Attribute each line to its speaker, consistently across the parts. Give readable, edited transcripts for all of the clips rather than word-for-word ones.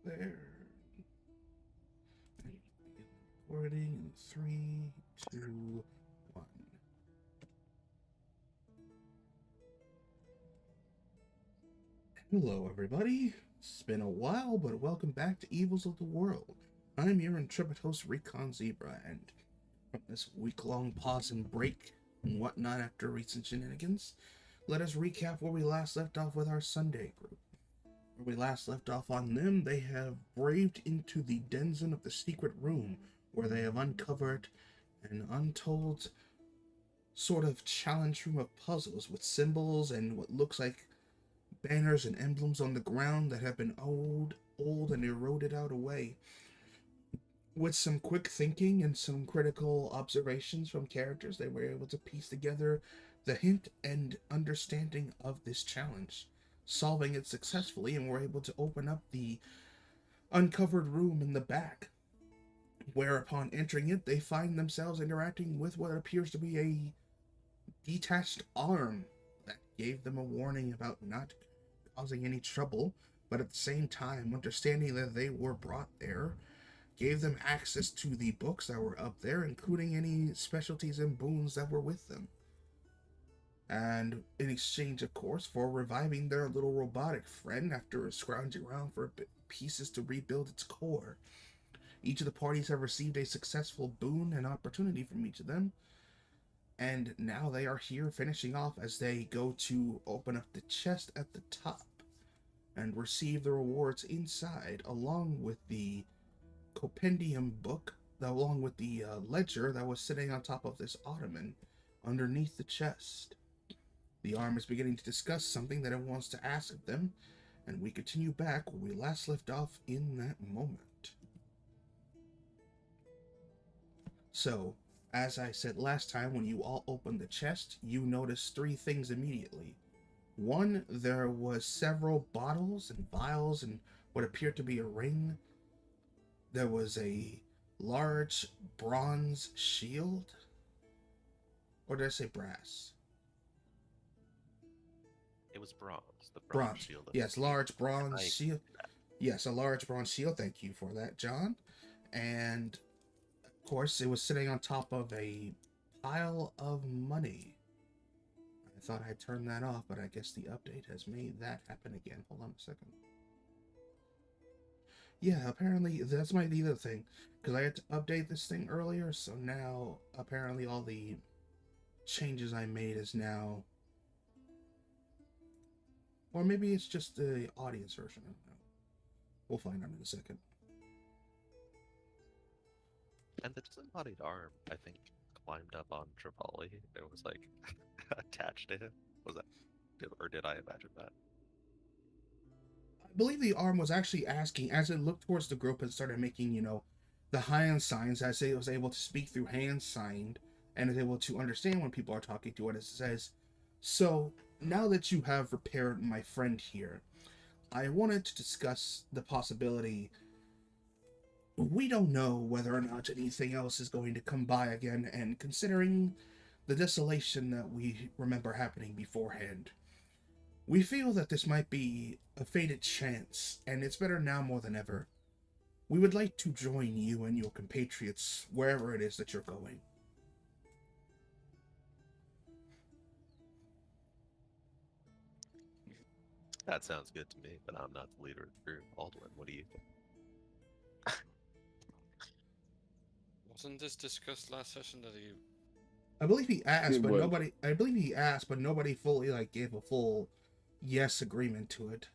Speaker 1: There. Recording in 3, 2, 1. Hello, everybody. It's been a while, but welcome back to Evils of the World. I'm your intrepid host, Recon Zebra, and from this week-long pause and break and whatnot after recent shenanigans, let us recap where we last left off with our Sunday group. Where we last left off on them, they have braved into the denizen of the secret room, where they have uncovered an untold sort of challenge room of puzzles with symbols and what looks like banners and emblems on the ground that have been old and eroded out away. With some quick thinking and some critical observations from characters, they were able to piece together the hint and understanding of this challenge, solving it successfully, and were able to open up the uncovered room in the back, where upon entering it, they find themselves interacting with what appears to be a detached arm that gave them a warning about not causing any trouble, but at the same time, understanding that they were brought there, gave them access to the books that were up there, including any specialties and boons that were with them. And in exchange, of course, for reviving their little robotic friend after scrounging around for pieces to rebuild its core. Each of the parties have received a successful boon and opportunity from each of them, and now they are here finishing off as they go to open up the chest at the top and receive the rewards inside, along with the compendium book, along with the ledger that was sitting on top of this ottoman underneath the chest. The arm is beginning to discuss something that it wants to ask of them, and we continue back where we last left off in that moment. So, as I said last time, when you all opened the chest, you noticed three things immediately. One, there was several bottles and vials and what appeared to be a ring. There was a large bronze shield. Or did I say brass?
Speaker 2: It was bronze. The bronze
Speaker 1: Bronze.
Speaker 2: shield.
Speaker 1: Yes, large bronze
Speaker 2: I
Speaker 1: shield. Yes, a large bronze shield. Thank you for that, John. And of course, it was sitting on top of a pile of money. I thought I turned that off, but I guess the update has made that happen again. Hold on a second. Yeah, apparently that's my the other thing, because I had to update this thing earlier, so now apparently all the changes I made is now, or maybe it's just the audience version. I don't know. We'll find out in a second.
Speaker 2: and the disembodied arm, I think, climbed up on Trevally. It was like attached to him. Was that, or did I imagine that?
Speaker 1: I believe the arm was actually asking as it looked towards the group and started making, the hand signs, as it was able to speak through hand signed and is able to understand when people are talking to it. It says, "So now that you have repaired my friend here, I wanted to discuss the possibility. We don't know whether or not anything else is going to come by again, and considering the desolation that we remember happening beforehand, we feel that this might be a fated chance, and it's better now more than ever. We would like to join you and your compatriots wherever it is that you're going."
Speaker 2: That sounds good to me, but I'm not the leader of the group. Aldwin, what do you think?
Speaker 3: Wasn't this discussed last session that he?
Speaker 1: I believe he asked,
Speaker 4: It
Speaker 1: but
Speaker 4: was.
Speaker 1: nobody. I believe he asked, but nobody fully gave a full yes agreement to it.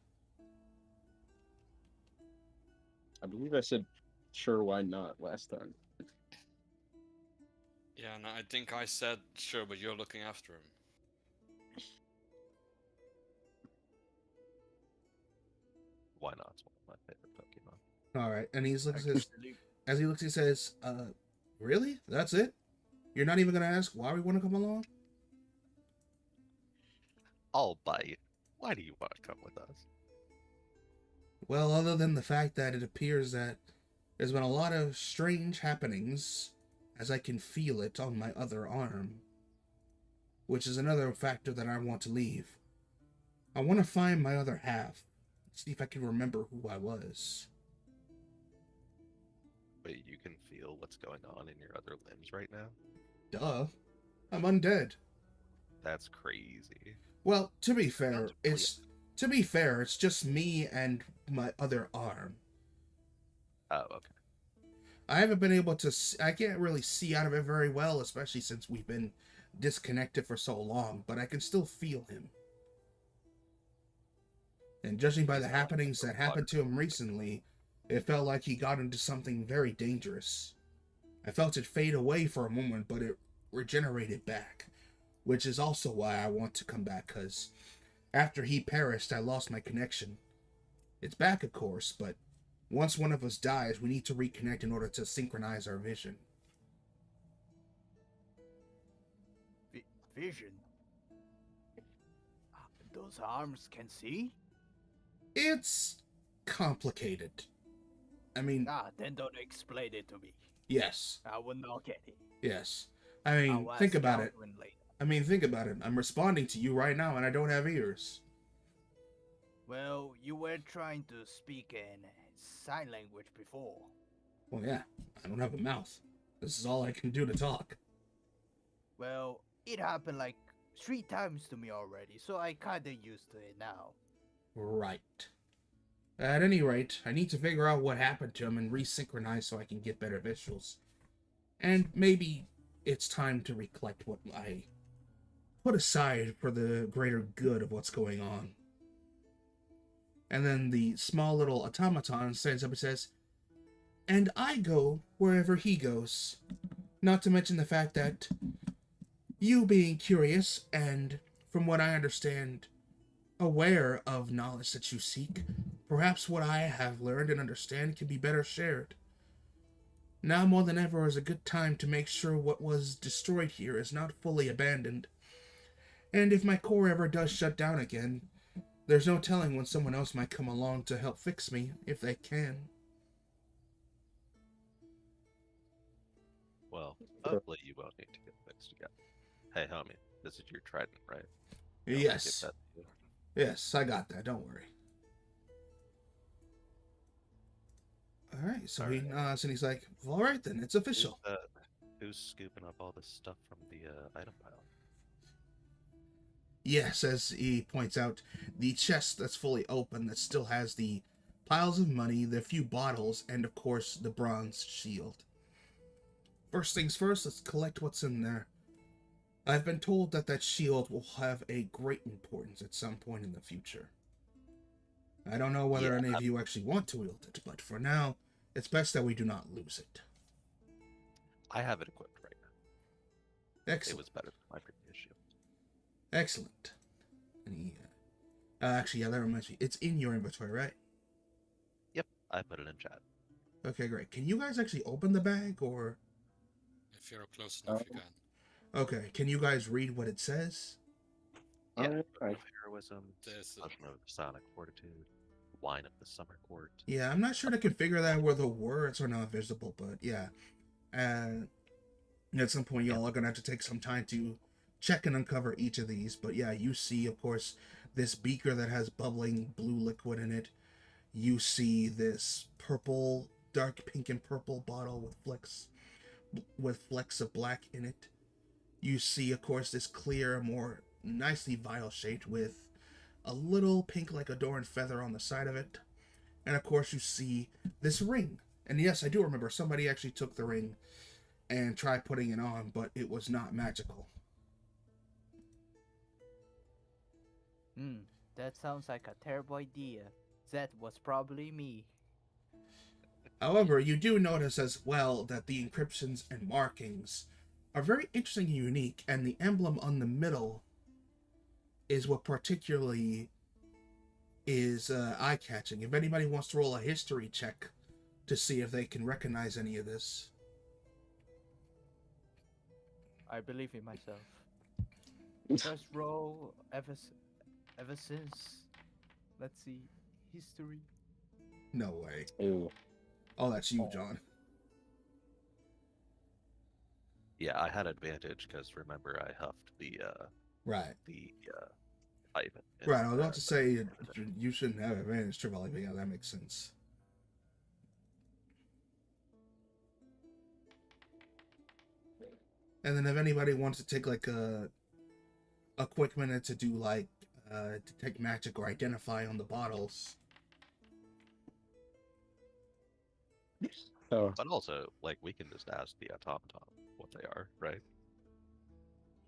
Speaker 4: I believe I said, sure, why not last time.
Speaker 3: Yeah, and I think I said sure, but you're looking after him.
Speaker 2: Why not? It's one of my favorite Pokemon.
Speaker 1: All right, and he's looks
Speaker 4: Actually,
Speaker 1: as he looks, he says, "Really? That's it? You're not even gonna ask why we want to come along?"
Speaker 2: I'll bite. Why do you want to come with us?
Speaker 1: Well, other than the fact that it appears that there's been a lot of strange happenings, as I can feel it on my other arm, which is another factor that I want to leave. I want to find my other half, see if I can remember who I was.
Speaker 2: Wait, you can feel what's going on in your other limbs right now?
Speaker 1: Duh. I'm undead.
Speaker 2: That's crazy.
Speaker 1: Well, to be
Speaker 2: Sounds
Speaker 1: fair,
Speaker 2: really
Speaker 1: it's just me and my other arm.
Speaker 2: Oh, okay.
Speaker 1: I haven't been able to. I can't really see out of it very well, especially since we've been disconnected for so long. But I can still feel him. And judging by
Speaker 2: He's
Speaker 1: the
Speaker 2: not
Speaker 1: happenings
Speaker 2: so
Speaker 1: that happened to him recently, it felt like he got into something very dangerous. I felt it fade away for a moment, but it regenerated back, which is also why I want to come back, because after he perished, I lost my connection. It's back, of course, but once one of us dies, we need to reconnect in order to synchronize our vision.
Speaker 5: Vision? Those arms can see?
Speaker 1: It's complicated. I mean,
Speaker 5: Then don't explain it to me.
Speaker 1: yes,
Speaker 5: I will not get it.
Speaker 1: yes. I mean,
Speaker 5: I'll
Speaker 1: think
Speaker 5: ask
Speaker 1: about it.
Speaker 5: Alvin later.
Speaker 1: Think about it. I'm responding to you right now, and I don't have ears.
Speaker 5: Well, you were trying to speak in sign language before.
Speaker 1: Well, yeah, I don't have a mouth. This is all I can do to talk.
Speaker 5: Well, it happened like 3 times to me already, so I kinda used to it now.
Speaker 1: Right. At any rate, I need to figure out what happened to him and resynchronize so I can get better visuals. And maybe it's time to recollect what I put aside for the greater good of what's going on. And then the small little automaton stands up and says, "And I go wherever he goes." Not to mention the fact that you being curious and, from what I understand, aware of knowledge that you seek, perhaps what I have learned and understand can be better shared. Now more than ever is a good time to make sure what was destroyed here is not fully abandoned. And if my core ever does shut down again, there's no telling when someone else might come along to help fix me, if they can.
Speaker 2: Well, hopefully you won't need to get fixed again. Hey, homie, this is your trident, right? Don't
Speaker 1: Yes.
Speaker 2: forget that.
Speaker 1: Yes, I got that, don't worry. Alright, so he nods and he's like, "Alright then, it's official."
Speaker 2: Who's scooping up all this stuff from the item pile?
Speaker 1: Yes, as he points out, the chest that's fully open that still has the piles of money, the few bottles, and of course the bronze shield. First things first, let's collect what's in there. I've been told that shield will have a great importance at some point in the future. I don't know whether any of you actually want to wield it, but for now, it's best that we do not lose it.
Speaker 2: I have it equipped right now.
Speaker 1: Excellent.
Speaker 2: It was better than my previous shield.
Speaker 1: Excellent. And he, actually, yeah, that reminds me. It's in your inventory, right?
Speaker 2: Yep, I put it in chat.
Speaker 1: Okay, great. Can you guys actually open the bag, or?
Speaker 3: If you're close enough, you can.
Speaker 1: Okay, can you guys read what it says?
Speaker 2: Yeah,
Speaker 4: Alright.
Speaker 2: heroism,
Speaker 3: There's a,
Speaker 2: potion of sonic fortitude, wine of the summer court.
Speaker 1: Yeah, I'm not sure to configure that where the words are not visible, but yeah. And at some point, y'all are going to have to take some time to check and uncover each of these. But yeah, you see, of course, this beaker that has bubbling blue liquid in it. You see this purple, dark pink and purple bottle with flecks of black in it. You see, of course, this clear, more nicely vial shaped with a little pink like adorned feather on the side of it. And of course, you see this ring. And yes, I do remember somebody actually took the ring and tried putting it on, but it was not magical.
Speaker 5: That sounds like a terrible idea. That was probably me.
Speaker 1: However, you do notice as well that the encryptions and markings are very interesting and unique, and the emblem on the middle is what particularly is eye-catching. If anybody wants to roll a history check to see if they can recognize any of this.
Speaker 5: I believe in myself. First roll ever since. Let's see. History.
Speaker 1: No way.
Speaker 4: Ew.
Speaker 1: Oh, that's you, John.
Speaker 2: Yeah, I had advantage because remember I huffed the
Speaker 1: Right.
Speaker 2: item.
Speaker 1: Right, I was about to say you shouldn't have advantage, Trevally, but yeah, that makes sense. And then if anybody wants to take like a quick minute to do like detect magic or identify on the bottles.
Speaker 4: Oh,
Speaker 2: But also, like, we can just ask the automaton what they are, right?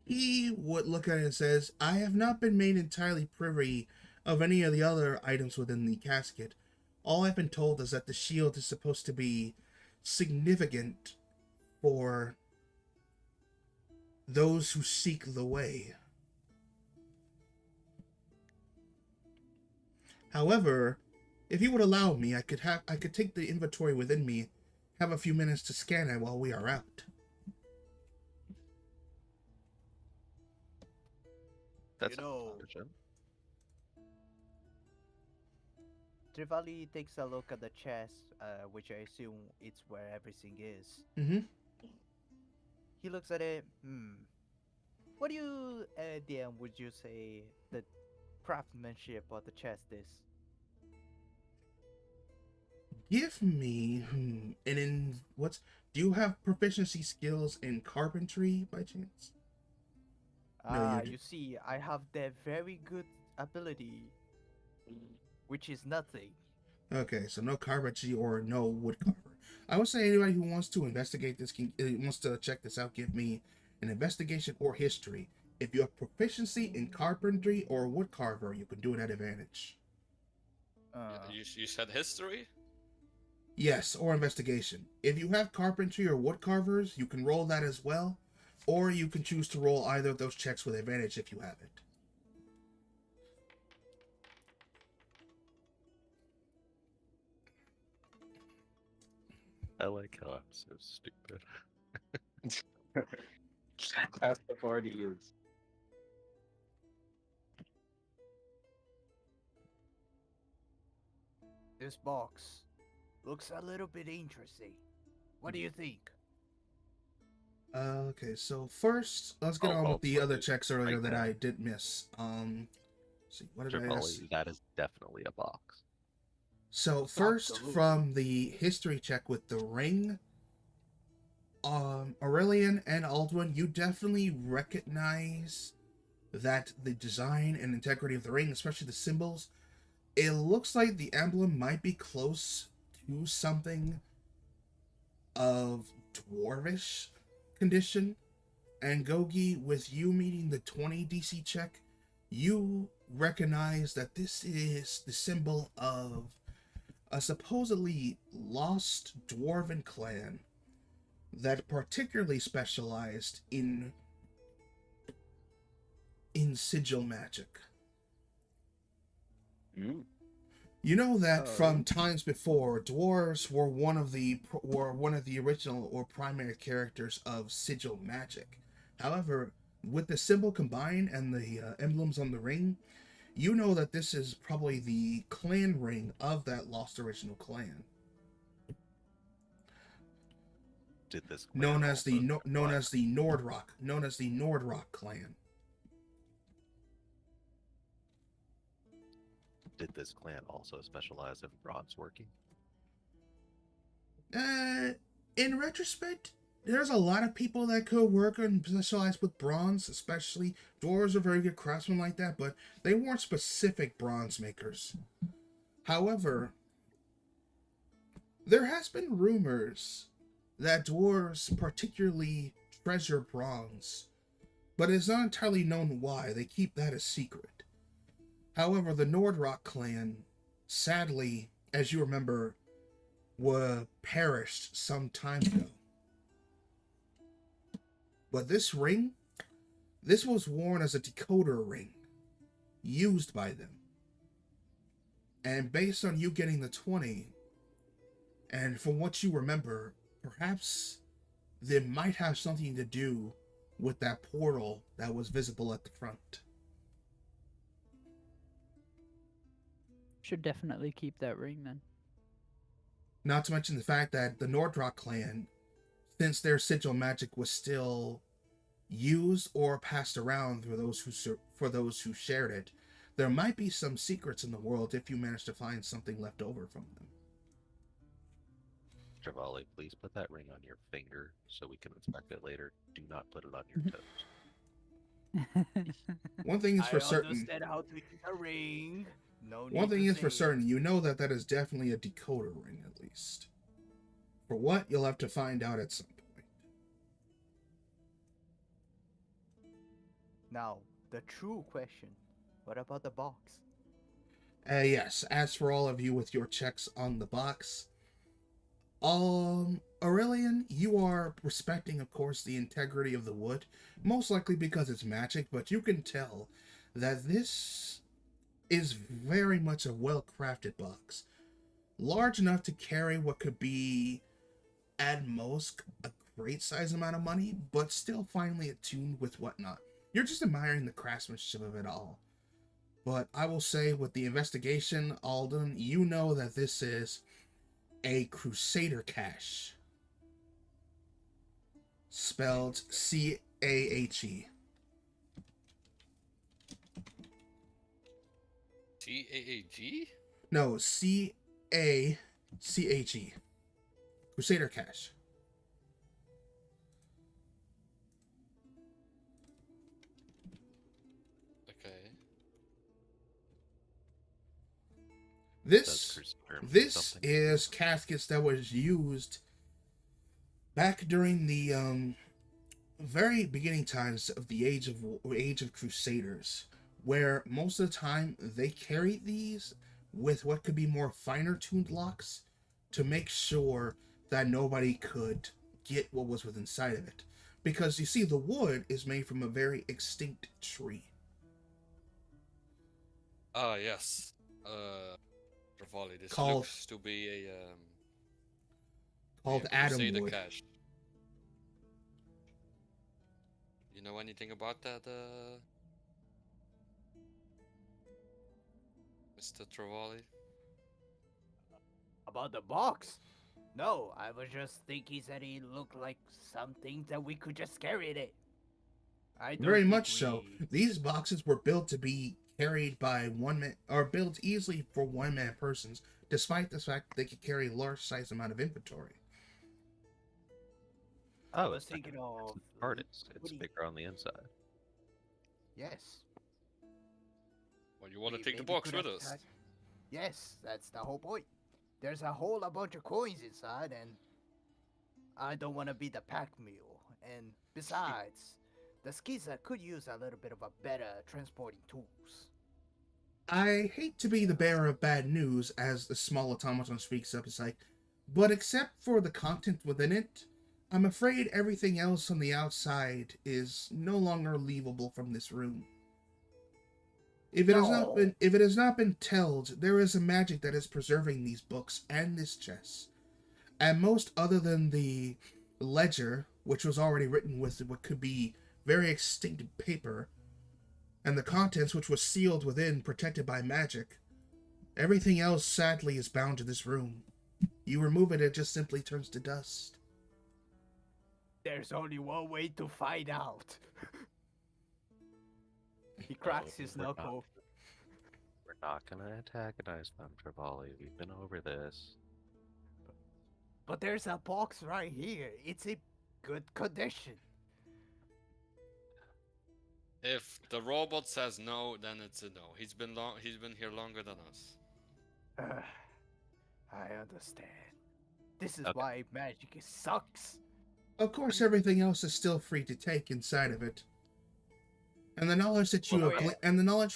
Speaker 1: He would look at it and says, I have not been made entirely privy of any of the other items within the casket. All I've been told is that the shield is supposed to be significant for those who seek the way. However, if you would allow me, I could take the inventory within me, have a few minutes to scan it while we are out.
Speaker 2: That's
Speaker 5: You know,
Speaker 2: Jim.
Speaker 5: Trivali takes a look at the chest, which I assume it's where everything is.
Speaker 1: Mm-hmm.
Speaker 5: He looks at it. What do you, DM, would you say the craftsmanship of the chest is?
Speaker 1: Give me and in what's do you have proficiency skills in carpentry by chance? No,
Speaker 5: You see, I have that very good ability, which is nothing.
Speaker 1: okay, so no carpentry or no wood carver. I would say anybody who wants to investigate this wants to check this out, give me an investigation or history. If you have proficiency in carpentry or wood carver, you can do it at advantage.
Speaker 3: You said history?
Speaker 1: Yes, or investigation. If you have carpentry or wood carvers, you can roll that as well, or you can choose to roll either of those checks with advantage if you have it.
Speaker 2: I like how I'm so stupid.
Speaker 4: that's the party is.
Speaker 5: This box looks a little bit interesting. What do you think?
Speaker 1: Okay, so first, let's get on with the other checks earlier that I did miss. See, what did I ask?
Speaker 2: Tripoli, that is definitely a box.
Speaker 1: So first,
Speaker 5: Absolutely.
Speaker 1: from the history check with the ring, Aurelian and Aldwin, you definitely recognize that the design and integrity of the ring, especially the symbols, it looks like the emblem might be close to something of dwarvish condition. And Gogi, with you meeting the 20 DC check, you recognize that this is the symbol of a supposedly lost dwarven clan that particularly specialized in sigil magic. You know that from times before, dwarves were one of the original or primary characters of sigil magic. However, with the symbol combined and the emblems on the ring, you know that this is probably the clan ring of that lost original clan,
Speaker 2: Did this
Speaker 1: known as the Nordrock clan.
Speaker 2: Did this clan also specialize in bronze working?
Speaker 1: In retrospect, there's a lot of people that could work and specialize with bronze, especially dwarves are very good craftsmen like that, but they weren't specific bronze makers. However, there has been rumors that dwarves particularly treasure bronze, but it's not entirely known why. They keep that a secret. However, the Nordrock clan, sadly, as you remember, were perished some time ago. But this ring, this was worn as a decoder ring, used by them. And based on you getting the 20, and from what you remember, perhaps they might have something to do with that portal that was visible at the front.
Speaker 6: Should definitely keep that ring then.
Speaker 1: Not to mention the fact that the Nordrock clan, since their sigil magic was still used or passed around for those who shared it, there might be some secrets in the world if you manage to find something left over from them.
Speaker 2: Javali, please put that ring on your finger so we can inspect it later. Do not put it on your toes.
Speaker 1: One thing is
Speaker 5: I
Speaker 1: for certain.
Speaker 5: understand how to use a ring. No
Speaker 1: One
Speaker 5: need
Speaker 1: thing
Speaker 5: to
Speaker 1: is for
Speaker 5: say
Speaker 1: certain. You know that is definitely a decoder ring, at least. For what, you'll have to find out at some point.
Speaker 5: Now, the true question. What about the box?
Speaker 1: Yes, as for all of you with your checks on the box, Aurelian, you are respecting, of course, the integrity of the wood, most likely because it's magic, but you can tell that this is very much a well-crafted box. Large enough to carry what could be, at most, a great size amount of money, but still finely attuned with whatnot. You're just admiring the craftsmanship of it all. But I will say, with the investigation, Alden, you know that this is a Crusader cache. Spelled C-A-H-E.
Speaker 3: T-A-A-G?
Speaker 1: No, C-A-C-H-E. Crusader cache.
Speaker 3: Okay.
Speaker 1: This
Speaker 2: Something.
Speaker 1: is caskets that was used back during the very beginning times of the age of Crusaders, where most of the time they carried these with what could be more finer tuned locks to make sure that nobody could get what was within inside of it. Because you see, the wood is made from a very extinct tree.
Speaker 3: Ah, yes. Rivali, this
Speaker 1: Called-
Speaker 3: looks to be a
Speaker 1: Called
Speaker 3: Crusader
Speaker 1: Adamwood.
Speaker 3: cache. You know anything about that, Mr. Travali?
Speaker 5: About the box? No, I was just thinking that it looked like something that we could just carry it. I don't
Speaker 1: Very
Speaker 5: think
Speaker 1: much so.
Speaker 5: we-
Speaker 1: These boxes were built to be carried by one man, or built easily for one-man persons, despite the fact that they could carry a large size amount of inventory.
Speaker 5: I
Speaker 2: Oh,
Speaker 5: was
Speaker 2: it's like
Speaker 5: thinking of
Speaker 2: artist. It's
Speaker 5: woody-
Speaker 2: bigger on the inside.
Speaker 5: Yes.
Speaker 3: Well, you want to
Speaker 5: we
Speaker 3: take the
Speaker 5: maybe
Speaker 3: box
Speaker 5: could
Speaker 3: with us?
Speaker 5: attack- Yes, that's the whole point. There's a whole bunch of coins inside, and I don't want to be the pack mule. And besides, the Skiza could use a little bit of a better transporting tools.
Speaker 1: I hate to be the bearer of bad news, as the small automaton speaks up. It's like, but except for the content within it, I'm afraid everything else on the outside is no longer leavable from this room. If it has not been told, there is a magic that is preserving these books and this chest. And most other than the ledger, which was already written with what could be very extinct paper, and the contents which was sealed within, protected by magic, everything else sadly is bound to this room. You remove it, it just simply turns to dust.
Speaker 5: There's only one way to find out. He cracks his
Speaker 2: we're not-
Speaker 5: knuckle.
Speaker 2: We're not gonna antagonize them, Travali. We've been over this.
Speaker 5: But there's a box right here. It's in good condition.
Speaker 3: If the robot says no, then it's a no. He's been here longer than us.
Speaker 5: I understand. This is
Speaker 2: Okay.
Speaker 5: why magic sucks.
Speaker 1: Of course, everything else is still free to take inside of it. And the knowledge that you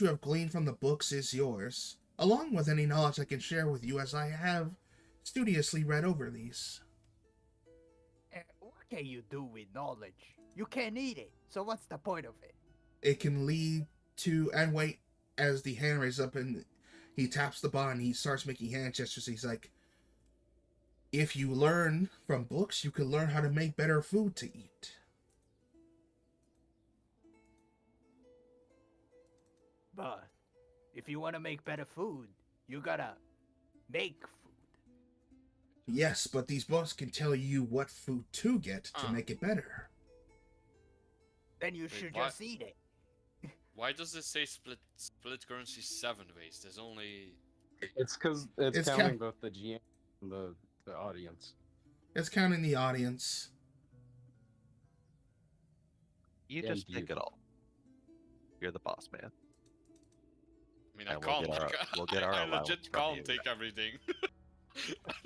Speaker 1: have gleaned from the books is yours, along with any knowledge I can share with you as I have studiously read over these.
Speaker 5: What can you do with knowledge? You can't eat it, so what's the point of it?
Speaker 1: It can lead to, and wait, as the hand raises up and he taps the button, he starts making hand gestures. He's like, if you learn from books, you can learn how to make better food to eat.
Speaker 5: But if you want to make better food, you gotta make food.
Speaker 1: Yes, but these books can tell you what food to get to make it better.
Speaker 5: Then you
Speaker 3: Wait,
Speaker 5: should
Speaker 3: what?
Speaker 5: just eat it.
Speaker 3: Why does it say split currency 7 ways? There's only
Speaker 4: It's because it's
Speaker 1: It's
Speaker 4: counting both the GM and the audience.
Speaker 1: It's counting the audience.
Speaker 2: You
Speaker 4: And
Speaker 2: just take
Speaker 4: you.
Speaker 2: it all. You're the boss man.
Speaker 3: I mean, I
Speaker 2: And we'll
Speaker 3: can't.
Speaker 2: get our-
Speaker 3: like,
Speaker 2: we'll get our
Speaker 3: I
Speaker 2: allowance
Speaker 3: legit
Speaker 2: from
Speaker 3: can't
Speaker 2: you.
Speaker 3: take everything.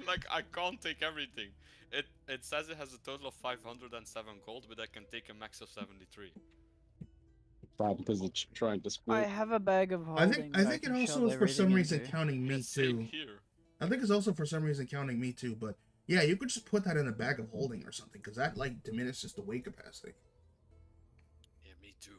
Speaker 3: Like, I can't take everything. It says it has a total of 507 gold, but I can take a max of 73.
Speaker 4: Problem because it's trying to
Speaker 6: I
Speaker 4: split.
Speaker 6: have a bag of
Speaker 1: I
Speaker 6: holding.
Speaker 1: think
Speaker 6: that
Speaker 1: it
Speaker 6: can
Speaker 1: also
Speaker 6: shove
Speaker 1: is for some
Speaker 6: everything
Speaker 1: reason
Speaker 6: into.
Speaker 1: counting me
Speaker 3: Yeah, same
Speaker 1: too.
Speaker 3: here.
Speaker 1: I think it's also for some reason counting me too. But yeah, you could just put that in a bag of holding or something, because that like diminishes the weight capacity.
Speaker 3: Yeah, me too.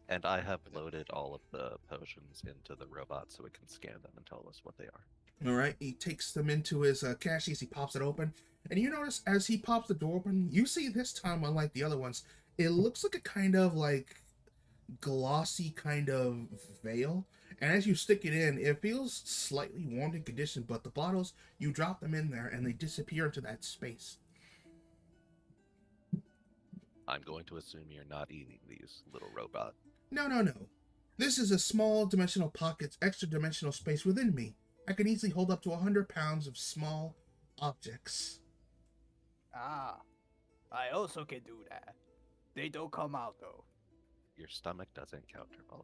Speaker 2: And I have loaded all of the potions into the robot so it can scan them and tell us what they are.
Speaker 1: All right, he takes them into his cashies. He pops it open, and you notice as he pops the door open, you see this time, unlike the other ones, it looks like a kind of like glossy kind of veil. And as you stick it in, it feels slightly warmed in condition, but the bottles, you drop them in there and they disappear into that space.
Speaker 2: I'm going to assume you're not eating these, little robot.
Speaker 1: No. This is a small dimensional pocket's extra dimensional space within me. I can easily hold up to 100 pounds of small objects.
Speaker 5: Ah, I also can do that. They don't come out though.
Speaker 2: Your stomach doesn't count, Tripoli.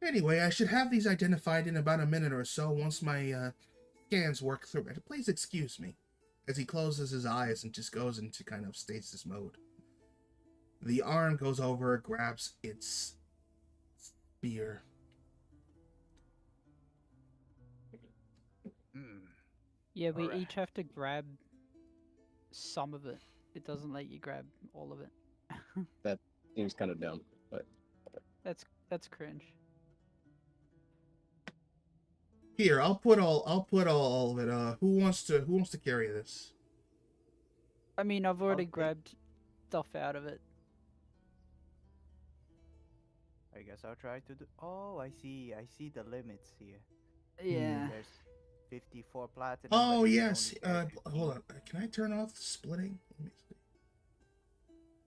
Speaker 1: Anyway, I should have these identified in about a minute or so once my scans work through it. Please excuse me. As he closes his eyes and just goes into kind of stasis mode. The arm goes over, grabs its spear.
Speaker 6: Yeah, we
Speaker 5: Alright.
Speaker 6: each have to grab some of it. It doesn't let you grab all of it.
Speaker 4: Seems kind of dumb. But
Speaker 6: That's cringe.
Speaker 1: Here, I'll put all of it. Who wants to carry this?
Speaker 6: I mean, I've already
Speaker 5: Okay.
Speaker 6: grabbed stuff out of it.
Speaker 5: I guess I'll try to do. Oh, I see the limits here.
Speaker 6: Yeah.
Speaker 5: There's 54 platinum.
Speaker 1: Oh
Speaker 5: but you can
Speaker 1: yes.
Speaker 5: only carry
Speaker 1: Hold
Speaker 5: 15.
Speaker 1: on. Can I turn off the splitting? Let me see.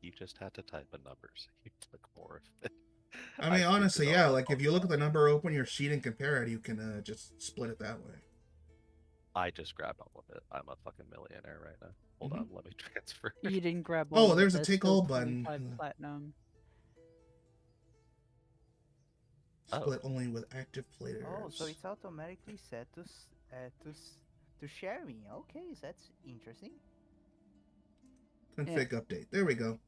Speaker 2: You just had to type a number, so you took more of it.
Speaker 1: I mean,
Speaker 2: figured
Speaker 1: honestly,
Speaker 2: all
Speaker 1: yeah.
Speaker 2: that
Speaker 1: Like, if
Speaker 2: out.
Speaker 1: you look at the number, open your sheet and compare it, you can just split it that way.
Speaker 2: I just grabbed all of it. I'm a fucking millionaire right now. Hold
Speaker 1: Mhm.
Speaker 2: on, let me transfer.
Speaker 6: You didn't grab
Speaker 1: Oh,
Speaker 6: all of it.
Speaker 1: there's a take
Speaker 6: still
Speaker 1: all button.
Speaker 6: 25 platinum.
Speaker 2: Oh.
Speaker 1: Split only with active players.
Speaker 5: Oh, so it's automatically set to sharing. Okay, that's interesting.
Speaker 1: Config update. There we go.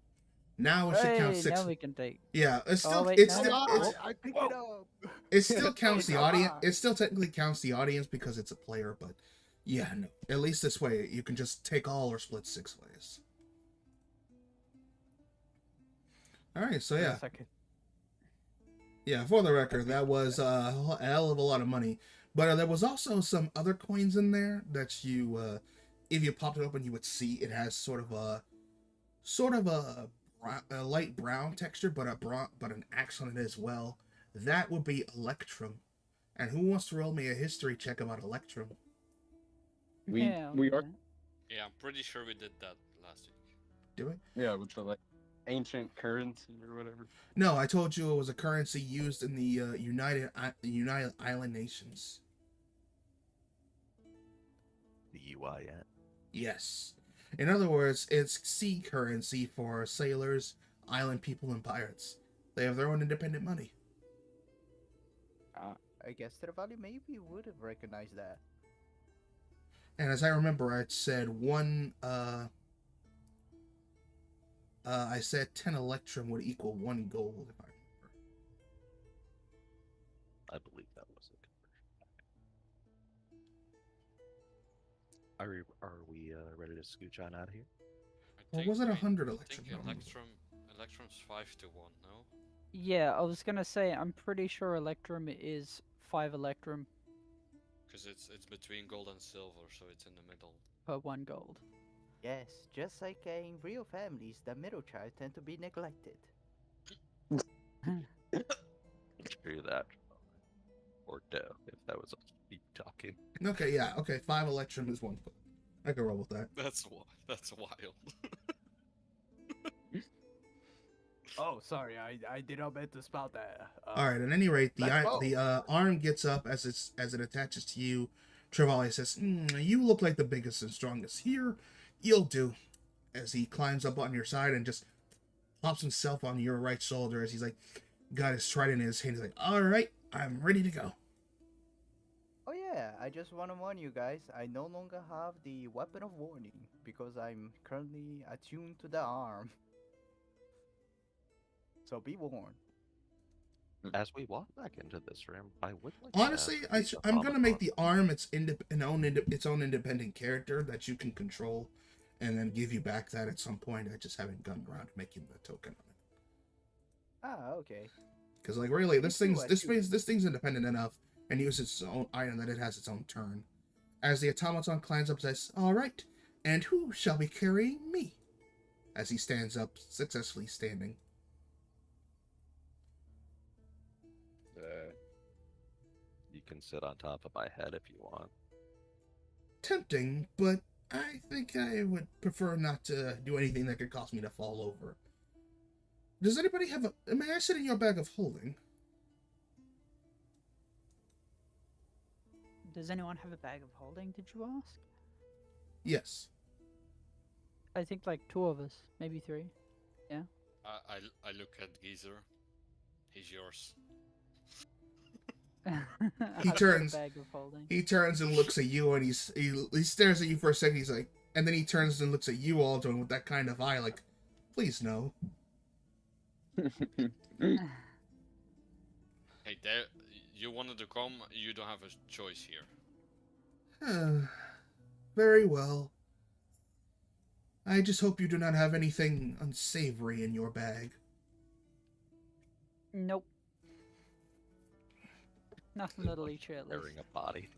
Speaker 1: Now it should count
Speaker 6: Hey,
Speaker 1: 6.
Speaker 6: now we can take.
Speaker 1: Yeah, it's
Speaker 6: Oh,
Speaker 1: still
Speaker 6: wait,
Speaker 1: it's
Speaker 6: no.
Speaker 1: still
Speaker 5: I picked it up.
Speaker 1: it still counts the
Speaker 5: It's
Speaker 1: audience.
Speaker 5: hard.
Speaker 1: It still technically counts the audience because it's a player, but yeah, no. At least this way you can just take all or split 6 ways. All right, so yeah. Yeah, for the record, that was a hell of a lot of money. But there was also some other coins in there that you, if you popped it open, you would see it has sort of a light brown texture, but an X on it as well. That would be Electrum. And who wants to roll me a history check about Electrum?
Speaker 4: we
Speaker 6: Yeah,
Speaker 4: we
Speaker 6: I'll
Speaker 4: are
Speaker 6: do that.
Speaker 3: Yeah, I'm pretty sure we did that last week.
Speaker 1: Do it?
Speaker 4: with the like ancient currency or whatever.
Speaker 1: No, I told you it was a currency used in the United Island Nations.
Speaker 2: The UIN.
Speaker 1: Yes. In other words, it's sea currency for sailors, island people, and pirates. They have their own independent money.
Speaker 5: I guess Trevally maybe would have recognized that.
Speaker 1: And as I remember, I said I said 10 Electrum would equal 1 gold, if I remember.
Speaker 2: I believe that was a conversion. Are we ready to scooch on out of here?
Speaker 3: I
Speaker 1: Or
Speaker 3: think-
Speaker 1: was it
Speaker 3: I
Speaker 1: 100
Speaker 3: I
Speaker 1: Electrum?
Speaker 3: think
Speaker 1: I don't remember.
Speaker 3: Electrum's 5-1, no?
Speaker 6: Yeah, I was gonna say I'm pretty sure Electrum is 5 Electrum
Speaker 3: Because it's between gold and silver, so it's in the middle.
Speaker 6: per 1 gold.
Speaker 5: Yes, just like in real families, the middle child tend to be neglected.
Speaker 2: True that. Or dough, if that was me talking.
Speaker 1: Okay, yeah, okay, 5 Electrum is 1 gold. I can roll with that.
Speaker 3: That's wild.
Speaker 5: Oh, sorry, I did not meant to spout that.
Speaker 1: All right. At any rate,
Speaker 5: let's go.
Speaker 1: the arm gets up as it attaches to you, Trevally says, "You look like the biggest and strongest here. You'll do." As he climbs up on your side and just pops himself on your right shoulder as he's like, got his trident in his hand. He's like, "All right, I'm ready to go."
Speaker 5: Oh yeah, I just want to warn you guys, I no longer have the weapon of warning because I'm currently attuned to the arm. So be warned.
Speaker 2: As we walk back into this room, I would like
Speaker 1: Honestly,
Speaker 2: to ask
Speaker 1: I'm gonna make
Speaker 2: automaton.
Speaker 1: the arm its own independent character that you can control, and then give you back that at some point. I just haven't gotten around to making the token on it.
Speaker 5: Ah, okay.
Speaker 1: Because like really,
Speaker 5: Me too, I too.
Speaker 1: this thing's independent enough and uses its own item that it has its own turn. As the automaton climbs up, says, "All right, and who shall be carrying me?" As he stands up, successfully standing.
Speaker 2: You can sit on top of my head if you want.
Speaker 1: Tempting, but I think I would prefer not to do anything that could cause me to fall over. Does anybody have a... May I sit in your bag of holding?
Speaker 6: Does anyone have a bag of holding, did you ask?
Speaker 1: Yes.
Speaker 6: I think like 2 of us, maybe 3.
Speaker 3: I look at Geezer. He's yours.
Speaker 1: He
Speaker 6: I've got a
Speaker 1: turns-
Speaker 6: bag of holding.
Speaker 1: He turns and looks at you, and he stares at you for a second. He's like, and then he turns and looks at you, Alden, with that kind of eye, like, "Please no."
Speaker 3: Hey, there. You wanted to come. You don't have a choice here.
Speaker 1: Very well. I just hope you do not have anything unsavory in your bag.
Speaker 6: Nope. Nothing that'll eat you at least.
Speaker 2: Carrying a body.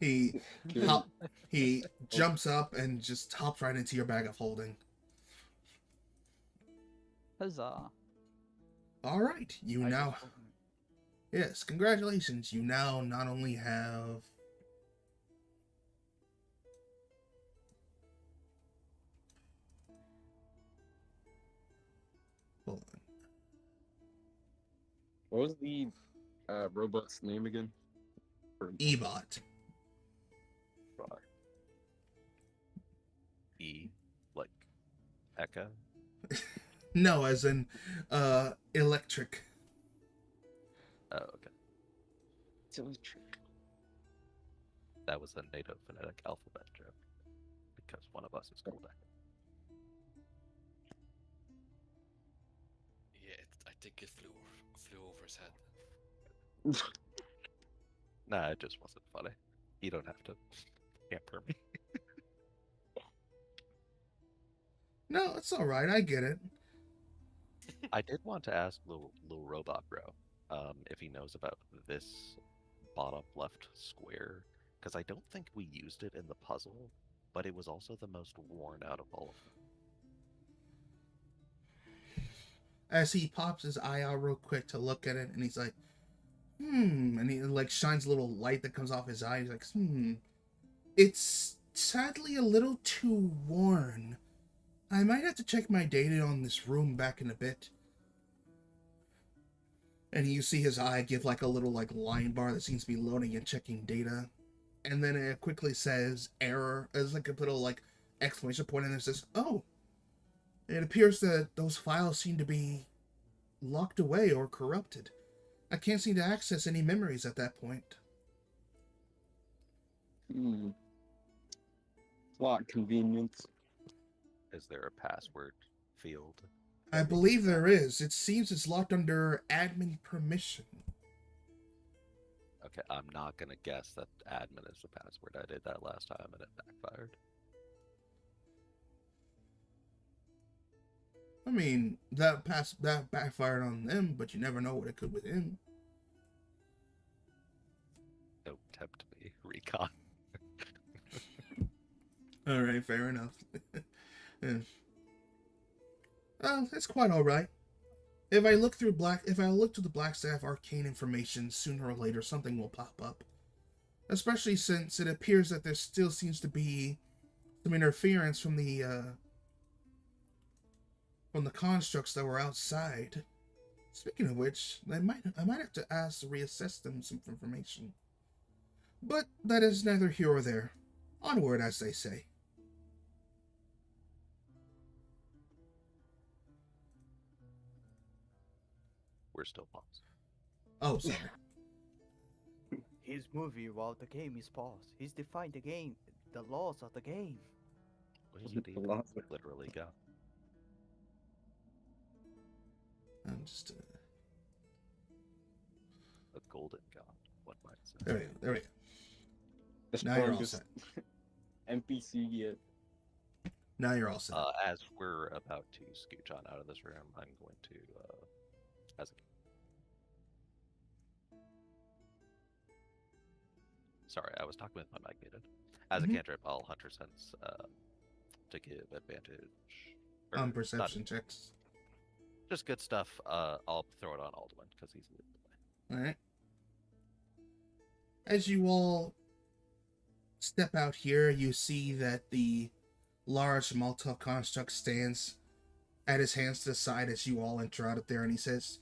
Speaker 1: He
Speaker 4: Good.
Speaker 1: he jumps up and just hops right into your bag of holding.
Speaker 6: Huzzah.
Speaker 1: All right, you
Speaker 5: I
Speaker 1: now...
Speaker 5: just-
Speaker 1: Yes, congratulations. You now not only have... Hold on.
Speaker 4: What was the robot's name again?
Speaker 1: Ebot.
Speaker 2: E, like Echo.
Speaker 1: No, as in, electric.
Speaker 2: Oh, okay.
Speaker 4: It's electric.
Speaker 2: That was a native phonetic alphabet joke. Because one of us is called Echo.
Speaker 3: Yeah, I think it flew over his head.
Speaker 2: Nah, it just wasn't funny. You don't have to pamper me.
Speaker 1: No, it's all right. I get it.
Speaker 2: I did want to ask little robot bro, if he knows about this bottom left square, because I don't think we used it in the puzzle, but it was also the most worn out of all of them.
Speaker 1: As he pops his eye out real quick to look at it, and he's like, and he like shines a little light that comes off his eye. He's like, it's sadly a little too worn. I might have to check my data on this room back in a bit. And you see his eye give like a little like line bar that seems to be loading and checking data. And then it quickly says error as like a little like exclamation point, and it says, "Oh, it appears that those files seem to be locked away or corrupted. I can't seem to access any memories at that point."
Speaker 4: A lot convenience.
Speaker 2: Is there a password field?
Speaker 1: I believe there is. It seems it's locked under admin permission.
Speaker 2: Okay, I'm not gonna guess that admin is the password. I did that last time and it backfired.
Speaker 1: I mean, that backfired on them, but you never know what it could with him.
Speaker 2: Don't tempt me, Recon.
Speaker 1: All right, fair enough. Yeah. Oh, that's quite all right. If I look to the Black Staff arcane information, sooner or later something will pop up. Especially since it appears that there still seems to be some interference from the constructs that were outside. Speaking of which, I might have to ask to reassess them some information. But that is neither here or there. Onward, as they say.
Speaker 2: We're still paused.
Speaker 1: Oh, sorry.
Speaker 5: He's moving while the game is paused. He's defying the game, the laws of the game.
Speaker 2: Where did he
Speaker 4: Philosophy.
Speaker 2: literally go?
Speaker 1: I'm just.
Speaker 2: A golden god, one might say.
Speaker 1: There we go. There we go.
Speaker 4: The
Speaker 1: Now you're all
Speaker 4: strongest
Speaker 1: set.
Speaker 4: NPC yet.
Speaker 1: Now you're all set.
Speaker 2: As we're about to scooch on out of this room, I'm going to, as a sorry, I was talking with my mic muted. As a
Speaker 1: Mhm.
Speaker 2: cantrip, I'll Hunter Sense to give advantage. or
Speaker 1: On
Speaker 2: not-
Speaker 1: perception checks.
Speaker 2: just good stuff. I'll throw it on Alduin because he's leading the way.
Speaker 1: Alright. As you all step out here, you see that the large Malta construct stands at his hands to the side as you all enter out of there, and he says,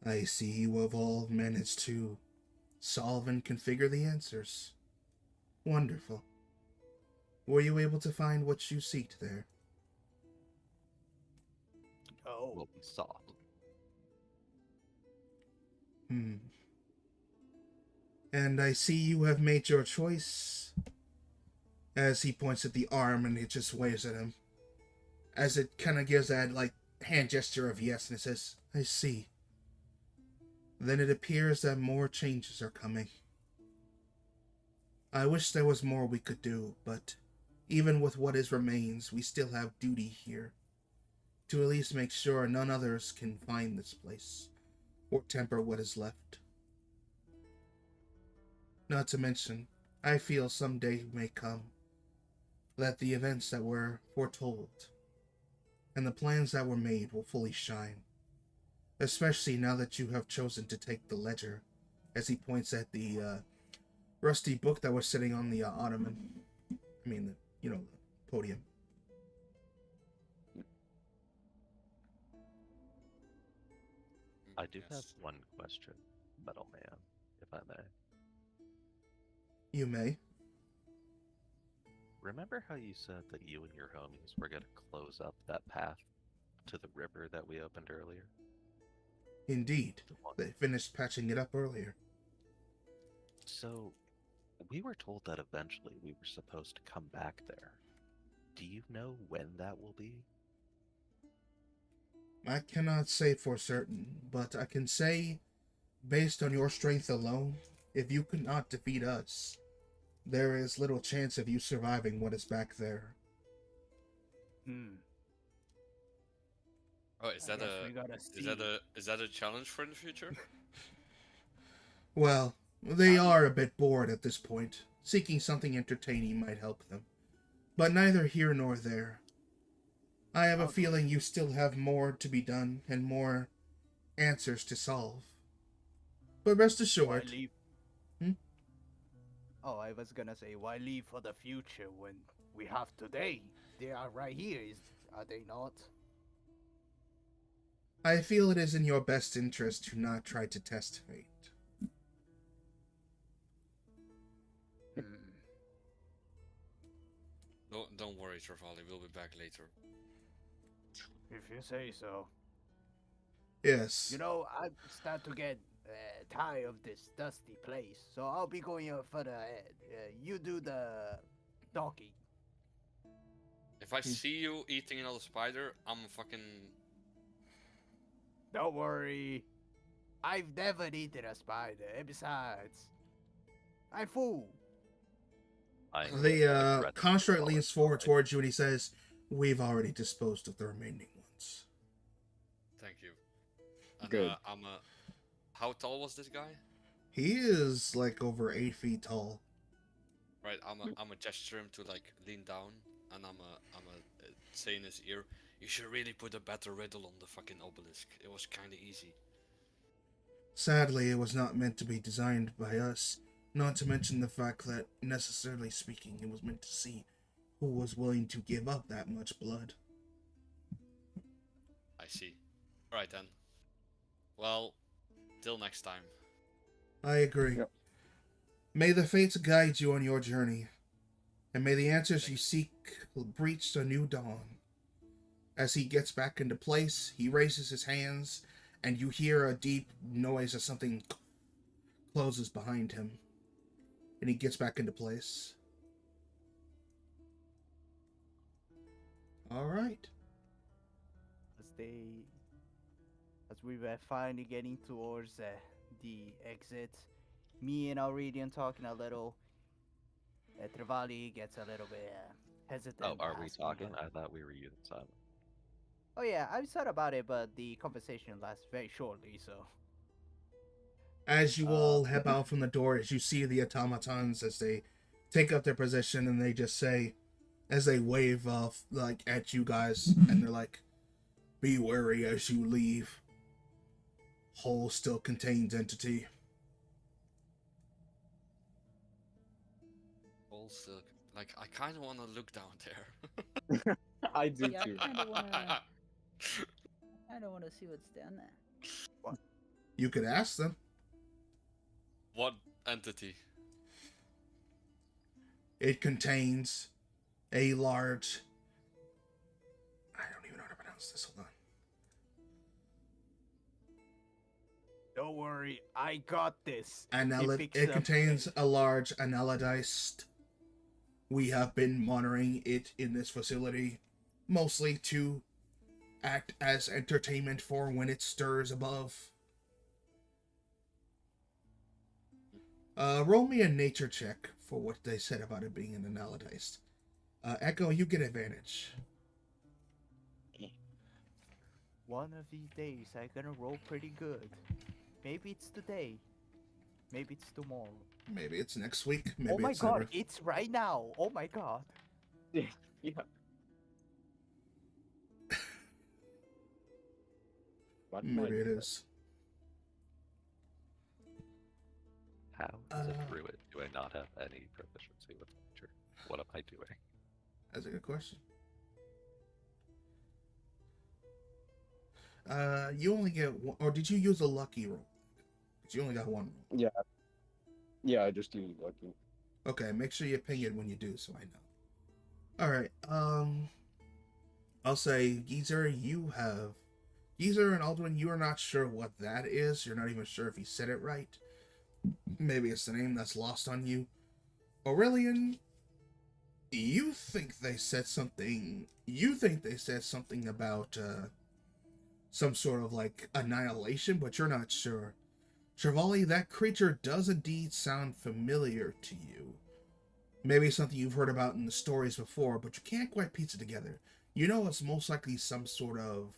Speaker 1: I see you have all managed to solve and configure the answers. Wonderful. Were you able to find what you seeked there?
Speaker 5: Oh,
Speaker 2: What we sought.
Speaker 1: And I see you have made your choice. As he points at the arm and it just waves at him. As it kind of gives that, like, hand gesture of yes, and it says, I see. Then it appears that more changes are coming. I wish there was more we could do, but even with what is remains, we still have duty here. To at least make sure none others can find this place, or temper what is left. Not to mention, I feel someday may come that the events that were foretold and the plans that were made will fully shine. Especially now that you have chosen to take the ledger, as he points at the rusty book that was sitting on the ottoman. I mean, the podium.
Speaker 2: I do have
Speaker 3: Yes.
Speaker 2: one question, Metal Man, if I may.
Speaker 1: You may.
Speaker 2: Remember how you said that you and your homies were going to close up that path to the river that we opened earlier?
Speaker 1: Indeed.
Speaker 2: The one-
Speaker 1: They finished patching it up earlier.
Speaker 2: So, we were told that eventually we were supposed to come back there. Do you know when that will be?
Speaker 1: I cannot say for certain, but I can say, based on your strength alone, if you could not defeat us, there is little chance of you surviving what is back there.
Speaker 3: Oh, is
Speaker 5: I
Speaker 3: that
Speaker 5: guess
Speaker 3: a
Speaker 5: we gotta see.
Speaker 3: is that a challenge for in the future?
Speaker 1: Well, they are a bit bored at this point. Seeking something entertaining might help them. But neither here nor there. I have a
Speaker 5: Okay.
Speaker 1: feeling you still have more to be done and more answers to solve. But rest
Speaker 5: Why
Speaker 1: assured,
Speaker 5: leave?
Speaker 1: Hmm?
Speaker 5: Oh, I was gonna say, why leave for the future when we have today? They are right here, are they not?
Speaker 1: I feel it is in your best interest to not try to test fate.
Speaker 3: Don't worry, Travali. We'll be back later.
Speaker 5: If you say so.
Speaker 1: Yes.
Speaker 5: You know, I start to get tired of this dusty place, so I'll be going further ahead. You do the talking.
Speaker 3: If I see you eating another spider, I'm fucking.
Speaker 5: Don't worry. I've never eaten a spider, and besides, I'm full.
Speaker 2: I
Speaker 1: The
Speaker 2: regret
Speaker 1: construct
Speaker 2: calling
Speaker 1: leans
Speaker 2: it
Speaker 1: forward
Speaker 2: already.
Speaker 1: towards you and he says, We've already disposed of the remaining ones.
Speaker 3: Thank you. And,
Speaker 4: Good.
Speaker 3: how tall was this guy?
Speaker 1: He is like over 8 feet tall.
Speaker 3: Right, I'm a gesture him to like lean down, and I'm a say in his ear, you should really put a better riddle on the fucking obelisk. It was kind of easy.
Speaker 1: Sadly, it was not meant to be designed by us, not to mention the fact that, necessarily speaking, it was meant to see who was willing to give up that much blood.
Speaker 3: I see. Alright then. Well, till next time.
Speaker 1: I agree.
Speaker 4: Yep.
Speaker 1: May the fates guide you on your journey, and may the answers you seek breach a new dawn. As he gets back into place, he raises his hands, and you hear a deep noise as something closes behind him. And he gets back into place. All right.
Speaker 5: As we were finally getting towards the exit, me and Aurelian talking a little. Trevali gets a little bit hesitant.
Speaker 2: Oh, are we
Speaker 5: asking,
Speaker 2: talking? I thought we were using silent.
Speaker 5: Oh yeah, I thought about it, but the conversation lasts very shortly, so.
Speaker 1: As you all head out from the door, as you see the automatons as they take up their position, and they just say, as they wave off like at you guys, and they're like, "Be wary as you leave. Hull still contains entity."
Speaker 3: Also, like, I kind of want to look down there.
Speaker 4: I do
Speaker 6: Yeah,
Speaker 4: too.
Speaker 6: I kind of wanna. I don't want to see what's down there.
Speaker 1: You could ask them.
Speaker 3: What entity?
Speaker 1: It contains a large. I don't even know how to pronounce this. Hold on.
Speaker 5: Don't worry, I got this.
Speaker 1: It contains a large analodized. We have been monitoring it in this facility, mostly to act as entertainment for when it stirs above. Roll me a nature check for what they said about it being an analodized. Echo, you get advantage.
Speaker 5: One of these days, I'm gonna roll pretty good. Maybe it's today. Maybe it's tomorrow.
Speaker 1: Maybe it's next week. Maybe
Speaker 5: Oh my
Speaker 1: it's
Speaker 5: god,
Speaker 1: never.
Speaker 5: it's right now. Oh my god.
Speaker 4: Yeah. What might
Speaker 1: Maybe it
Speaker 4: be that?
Speaker 1: is.
Speaker 2: How, as a druid, do I not have any proficiency with nature? What am I doing?
Speaker 1: That's a good question. You only get one, or did you use a lucky roll? 'Cause you only got one roll.
Speaker 4: Yeah. Yeah, I just used lucky.
Speaker 1: Okay, make sure you ping it when you do, so I know. All right. I'll say Geezer, Geezer and Aldwin. You are not sure what that is. You're not even sure if he said it right. Maybe it's the name that's lost on you. Aurelian, you think they said something. You think they said something about some sort of like annihilation, but you're not sure. Trevali, that creature does indeed sound familiar to you. Maybe something you've heard about in the stories before, but you can't quite piece it together. You know it's most likely some sort of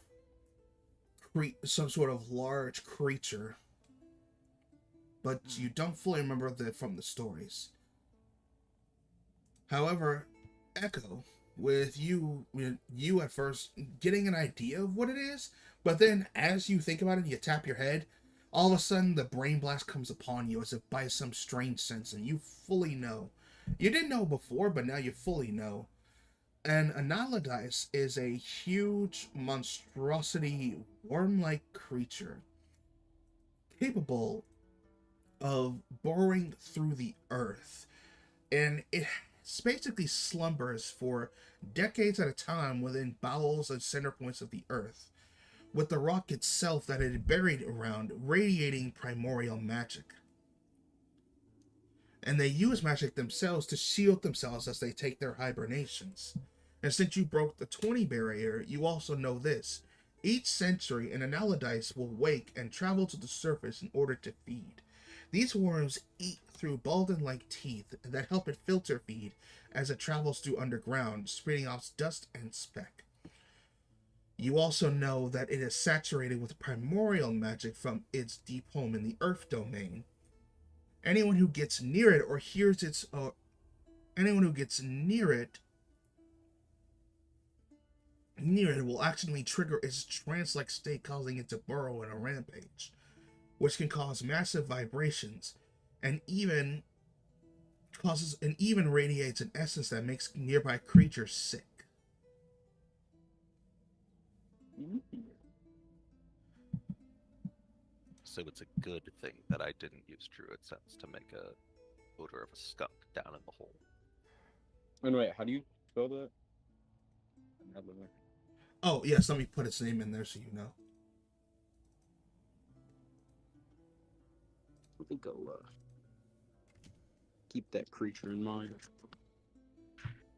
Speaker 1: large creature, but you don't fully remember that from the stories. However, Echo, with you at first getting an idea of what it is, but then as you think about it, you tap your head, all of a sudden the brain blast comes upon you as if by some strange sense, and you fully know. You didn't know before, but now you fully know. An Analodice is a huge monstrosity worm-like creature capable of burrowing through the earth, and it basically slumbers for decades at a time within bowels and center points of the earth, with the rock itself that it had buried around radiating primordial magic. And they use magic themselves to shield themselves as they take their hibernations. And since you broke the 20 barrier, you also know this. Each century, an Analodice will wake and travel to the surface in order to feed. These worms eat through Balden-like teeth that help it filter feed as it travels through underground, spitting off dust and speck. You also know that it is saturated with primordial magic from its deep home in the Earth domain. Anyone who gets near it or hears its, anyone who gets near it will accidentally trigger its trance-like state, causing it to burrow in a rampage, which can cause massive vibrations, and even radiates an essence that makes nearby creatures sick.
Speaker 2: So it's a good thing that I didn't use druid sense to make a odor of a skunk down in the hole.
Speaker 4: And wait, how do you spell that?
Speaker 1: Oh, yes, let me put its name in there so you know.
Speaker 4: I think I'll keep that creature in mind.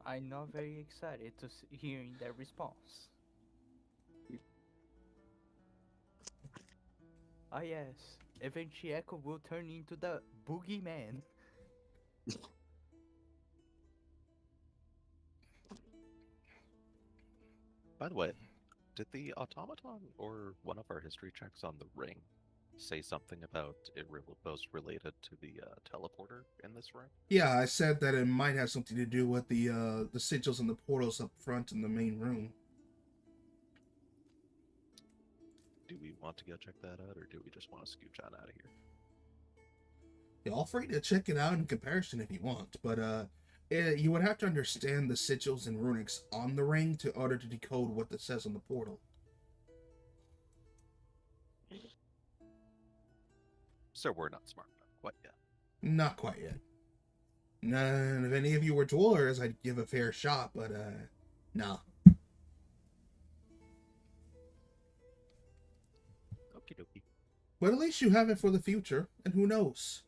Speaker 5: I'm not very excited to hearing that response. Ah yes, eventually Echo will turn into the boogeyman.
Speaker 2: By the way, did the automaton or one of our history checks on the ring say something about it was related to the teleporter in this room?
Speaker 1: Yeah, I said that it might have something to do with the sigils and the portals up front in the main room.
Speaker 2: Do we want to go check that out, or do we just want to scooch on out of here?
Speaker 1: You're all free to check it out in comparison if you want, but you would have to understand the sigils and runics on the ring to order to decode what it says on the portal.
Speaker 2: So we're not smart enough quite yet.
Speaker 1: Not quite yet. None if any of you were dwellers, I'd give a fair shot, but no.
Speaker 2: Okie dokie.
Speaker 1: But at least you have it for the future, and who knows?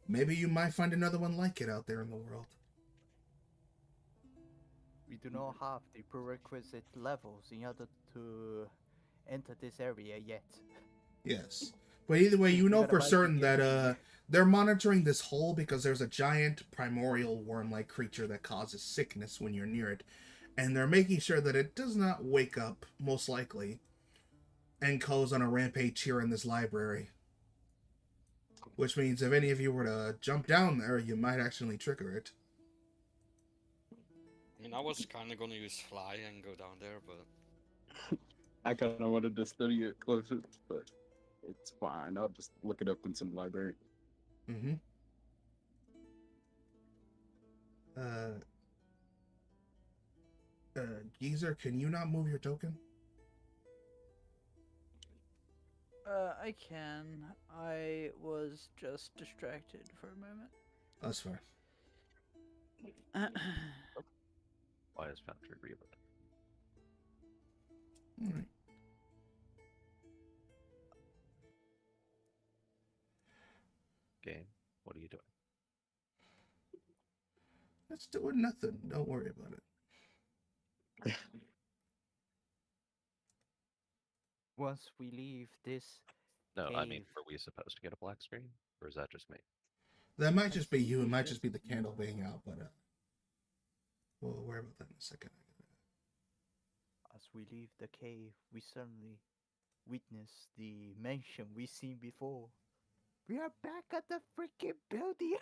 Speaker 1: Maybe you might find another one like it out there in the world.
Speaker 5: We do not have the prerequisite levels in order to enter this area yet.
Speaker 1: Yes. But either way, you
Speaker 5: We
Speaker 1: know
Speaker 5: gotta
Speaker 1: for
Speaker 5: buy the
Speaker 1: certain
Speaker 5: game.
Speaker 1: that they're monitoring this hole because there's a giant primordial worm-like creature that causes sickness when you're near it. And they're making sure that it does not wake up, most likely, and goes on a rampage here in this library. Which means if any of you were to jump down there, you might actually trigger it.
Speaker 3: I mean, I was kind of gonna use fly and go down there, but
Speaker 4: I kind of wanted to study it closer, but it's fine. I'll just look it up in some library.
Speaker 1: Mm-hmm. Geezer, can you not move your token?
Speaker 6: I can. I was just distracted for a moment.
Speaker 1: That's fine.
Speaker 2: Why is Foundry reloaded?
Speaker 1: Alright.
Speaker 2: Game, what are you doing?
Speaker 1: It's doing nothing. Don't worry about it.
Speaker 5: Once we leave this
Speaker 2: No, I mean,
Speaker 5: cave,
Speaker 2: are we supposed to get a black screen, or is that just me?
Speaker 1: That might just be you. It might just be the candle being out, but we'll worry about that in a second.
Speaker 5: as we leave the cave, we suddenly witness the mansion we seen before. We are back at the freaking building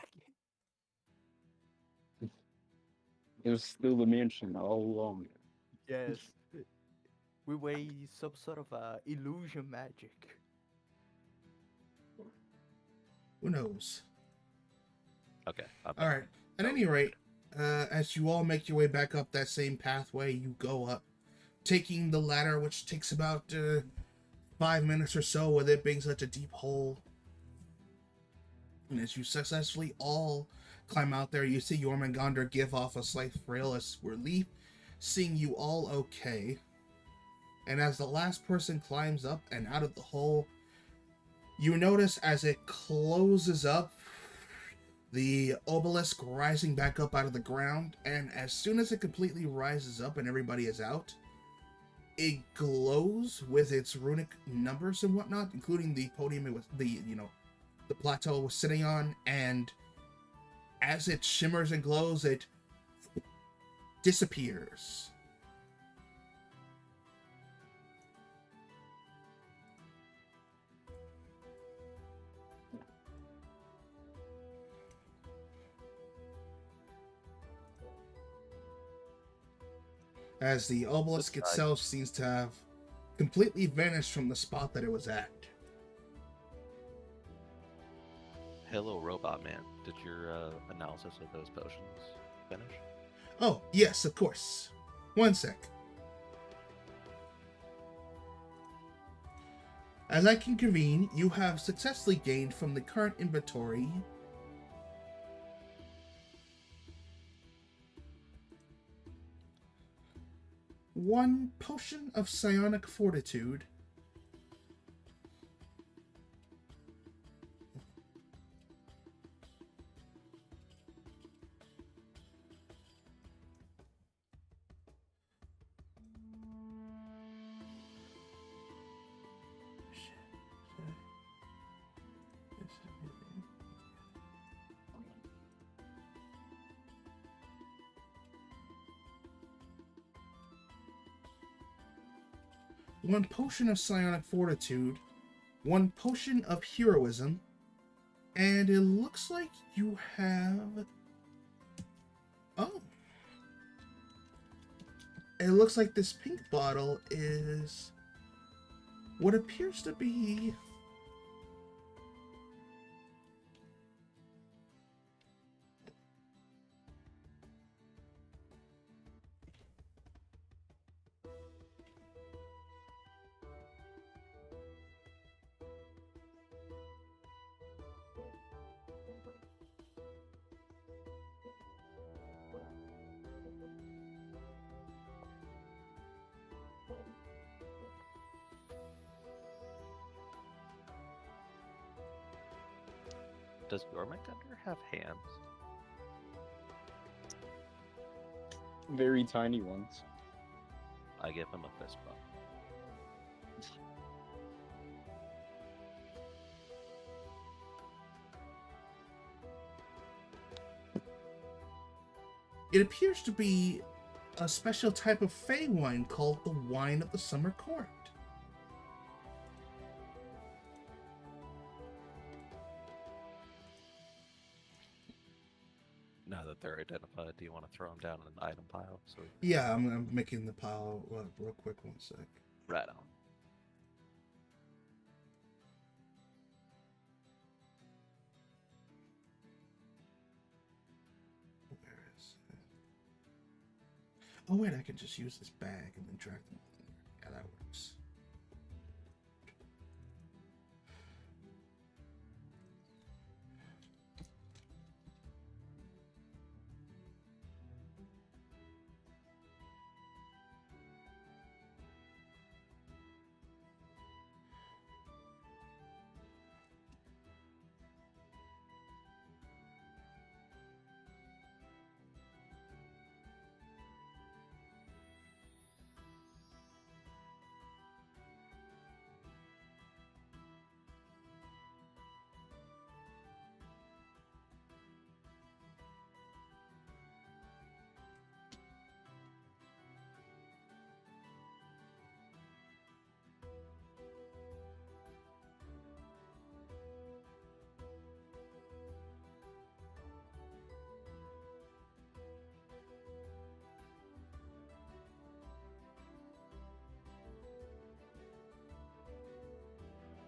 Speaker 5: again.
Speaker 4: It was still the mansion all along.
Speaker 5: Yes. We were some sort of illusion magic.
Speaker 1: Who knows?
Speaker 2: Okay. I'm
Speaker 1: All right. At any rate, as you all make your way back up that same pathway, you go up, taking the ladder, which takes about 5 minutes or so, with it being such a deep hole. And as you successfully all climb out there, you see Jormungandr give off a slight perilous relief, seeing you all okay. And as the last person climbs up and out of the hole, you notice as it closes up, the obelisk rising back up out of the ground, and as soon as it completely rises up and everybody is out, it glows with its runic numbers and whatnot, including the podium it was the plateau it was sitting on, and as it shimmers and glows, it disappears. As the obelisk itself seems to have completely vanished from the spot that it was at.
Speaker 2: Hello, Robot Man. Did your analysis of those potions finish?
Speaker 1: Oh, yes, of course. One sec. As I can convene, you have successfully gained from the current inventory 1 potion of psionic fortitude, one potion of psionic fortitude, 1 potion of heroism, and it looks like you have... Oh. It looks like this pink bottle is what appears to be...
Speaker 2: Does Gormagander have hands?
Speaker 4: Very tiny ones.
Speaker 2: I give him a fist bump.
Speaker 1: It appears to be a special type of Fey wine called the Wine of the Summer Court.
Speaker 2: Now that they're identified, do you want to throw them down in an item pile? So
Speaker 1: Yeah, I'm making the pile real quick, 1 sec.
Speaker 2: right on.
Speaker 1: Where is it? Oh wait, I can just use this bag and then drag them all in there. Yeah, that works.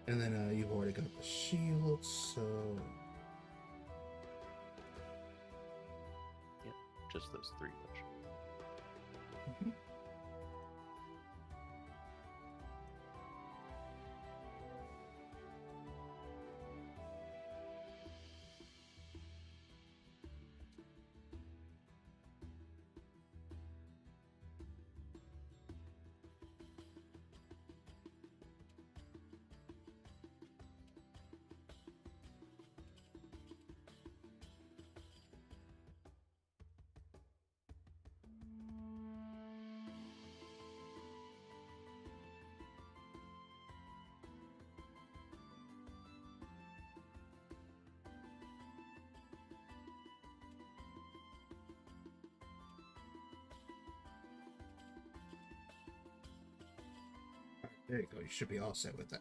Speaker 1: And then you've already got the shield, so...
Speaker 2: Yep, just those 3 potions.
Speaker 1: Mhm. There you go. You should be all set with that.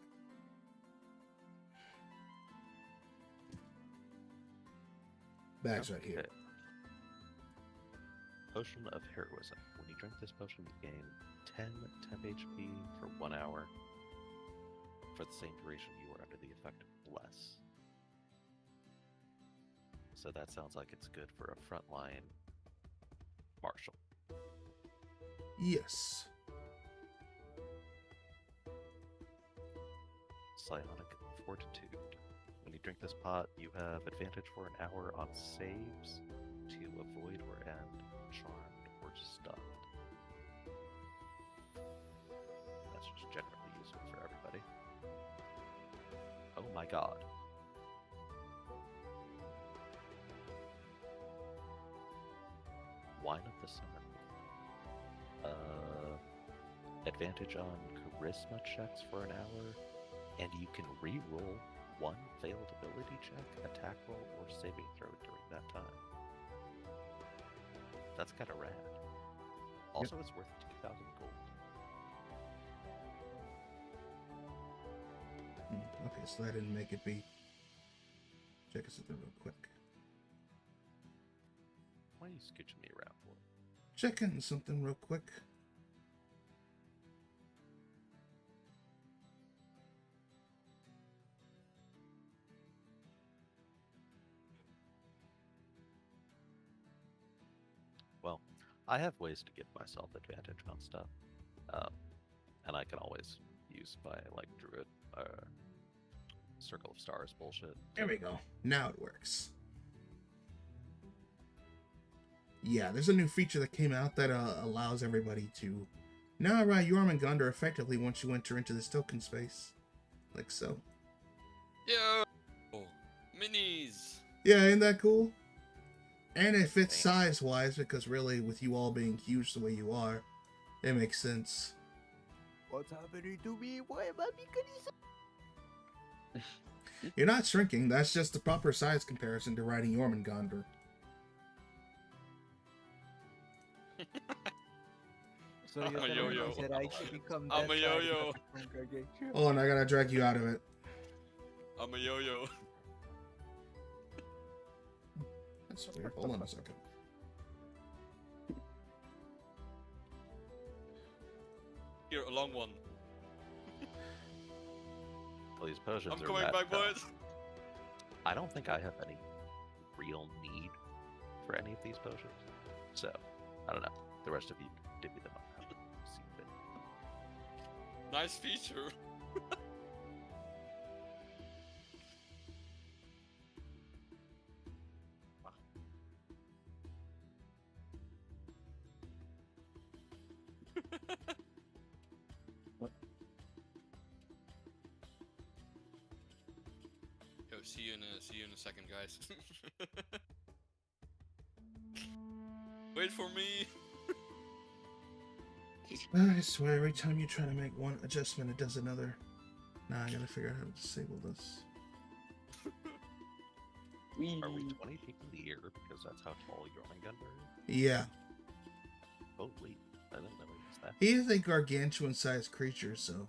Speaker 1: Bag's right here.
Speaker 2: Okay. Potion of Heroism. When you drink this potion, you gain 10 temp HP for 1 hour. For the same duration you were under the effect of Bless. So that sounds like it's good for a frontline martial.
Speaker 1: Yes.
Speaker 2: Psionic Fortitude. When you drink this pot, you have advantage for an hour on saves to avoid or end charmed or stunned. my god. Wine of the Summer. Advantage on charisma checks for an hour, and you can re-roll one failed ability check, attack roll, or saving throw during that time. That's kind of rad. Also, it's worth 2,000 gold.
Speaker 1: Okay, so that didn't make it be. Check us something real quick.
Speaker 2: Why are you scooching me around for?
Speaker 1: Checking something real quick.
Speaker 2: Well, I have ways to give myself advantage on stuff, and I can always use my like druid circle of stars bullshit.
Speaker 1: There we go. Now it works. Yeah, there's a new feature that came out that allows everybody to now ride Jormungandr effectively once you enter into this token space, like so.
Speaker 3: Yo! Minis!
Speaker 1: Yeah, ain't that cool? And it fits size-wise, because really, with you all being huge the way you are, it makes sense.
Speaker 5: What's happening to me? Why am I becoming so...
Speaker 1: You're not shrinking, that's just the proper size comparison to riding Jormungandr.
Speaker 5: So
Speaker 3: I'm
Speaker 5: you're
Speaker 3: a
Speaker 5: telling
Speaker 3: yo-yo.
Speaker 5: me that I should become
Speaker 3: I'm
Speaker 5: that
Speaker 3: a
Speaker 5: size
Speaker 3: yo-yo.
Speaker 5: because of congregation?
Speaker 1: Oh, and I gotta drag you out of it.
Speaker 3: I'm a yo-yo.
Speaker 1: That's weird. Hold on a second.
Speaker 3: Here, a long one.
Speaker 2: Well, these potions
Speaker 3: I'm
Speaker 2: are
Speaker 3: coming
Speaker 2: rad,
Speaker 3: back,
Speaker 2: but
Speaker 3: boys!
Speaker 2: I don't think I have any real need for any of these potions. So, I don't know. The rest of you divvy them up. See fit.
Speaker 3: Nice feature. Yo, see you in a second, guys. Wait for me.
Speaker 1: I swear, every time you try to make one adjustment, it does another. Now I gotta figure out how to disable this.
Speaker 2: Are we 20 people here because that's how tall Jormungandr is?
Speaker 1: Yeah.
Speaker 2: Oh, wait. I didn't know it was that.
Speaker 1: He is a gargantuan-sized creature, so...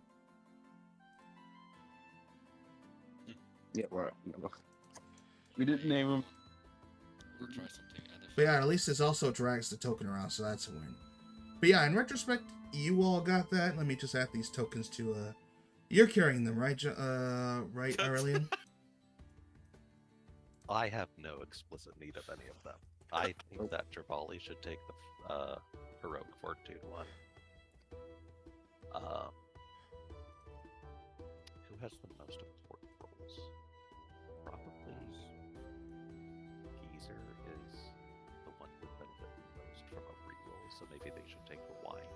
Speaker 4: Yeah, right. We didn't name him.
Speaker 3: We'll try something.
Speaker 1: But yeah, at least this also drags the token around, so that's a win. But yeah, in retrospect, you all got that. Let me just add these tokens to, You're carrying them, right, right, Aurelian?
Speaker 2: I have no explicit need of any of them. I think that Trevally should take the heroic fortitude one. Who has the most important roles? Probably Geezer is the one who would benefit the most from a reroll, so maybe they should take the wine.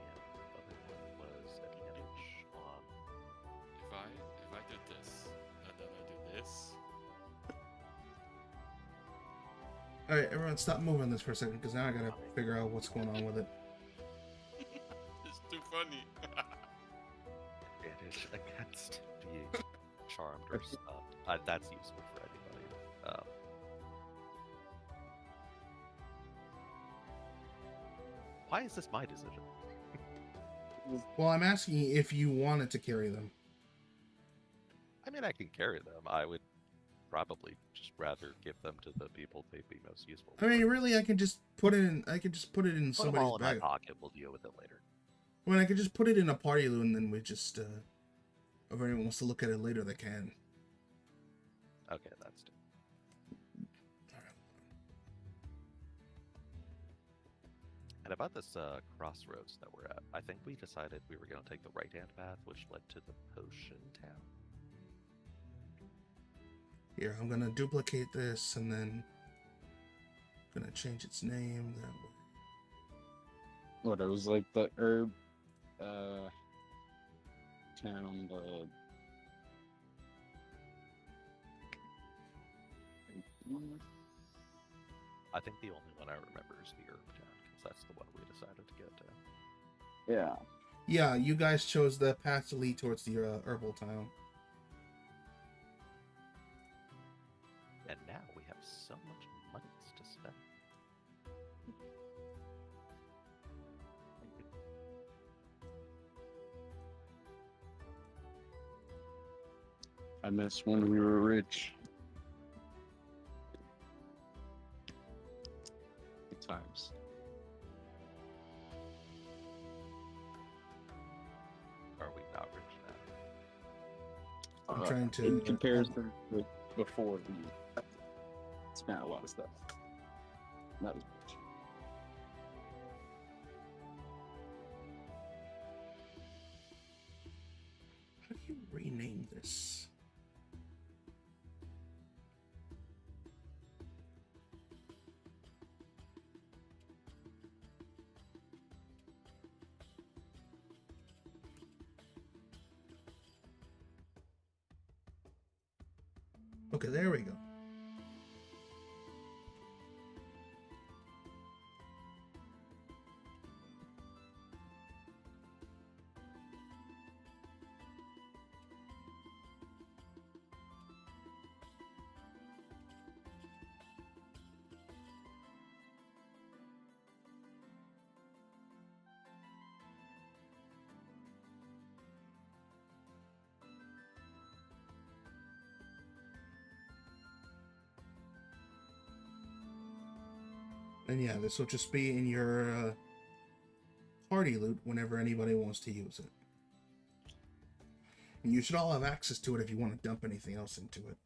Speaker 2: And the other one was advantage on.
Speaker 3: If I did this, and then I did this.
Speaker 1: Alright, everyone stop moving this for a second, because now I gotta figure out what's going on with it.
Speaker 3: It's too funny.
Speaker 2: Advantage against being charmed or stunned. That's useful for anybody. Why is this my decision?
Speaker 1: Well, I'm asking you if you wanted to carry them.
Speaker 2: I mean, I can carry them. I would probably just rather give them to the people they'd be most useful
Speaker 1: I mean,
Speaker 2: for.
Speaker 1: really, I can just put it in. I can just put it in
Speaker 2: Put them
Speaker 1: somebody's
Speaker 2: all in my
Speaker 1: bag.
Speaker 2: pocket. We'll deal with it later.
Speaker 1: I mean, I could just put it in a party loot, and then we just, if anyone wants to look at it later, they can.
Speaker 2: Okay, that's it. And about this crossroads that we're at, I think we decided we were going to take the right-hand path, which led to the potion town.
Speaker 1: Here, I'm gonna duplicate this, and then gonna change its name that way.
Speaker 4: What, it was like the herb town, the
Speaker 2: I think the only one I remember is the Herb Town, because that's the one we decided to go to.
Speaker 4: Yeah.
Speaker 1: Yeah, you guys chose the path to lead towards the herbal town.
Speaker 2: And now we have so much money to spend.
Speaker 4: I miss when we were rich. Good times.
Speaker 2: Are we not rich now?
Speaker 1: I'm trying to.
Speaker 4: In comparison with before, we spent a lot of stuff. Not as much.
Speaker 1: How do you rename this? Okay, there we go. And yeah, this will just be in your party loot whenever anybody wants to use it. And you should all have access to it if you want to dump anything else into it.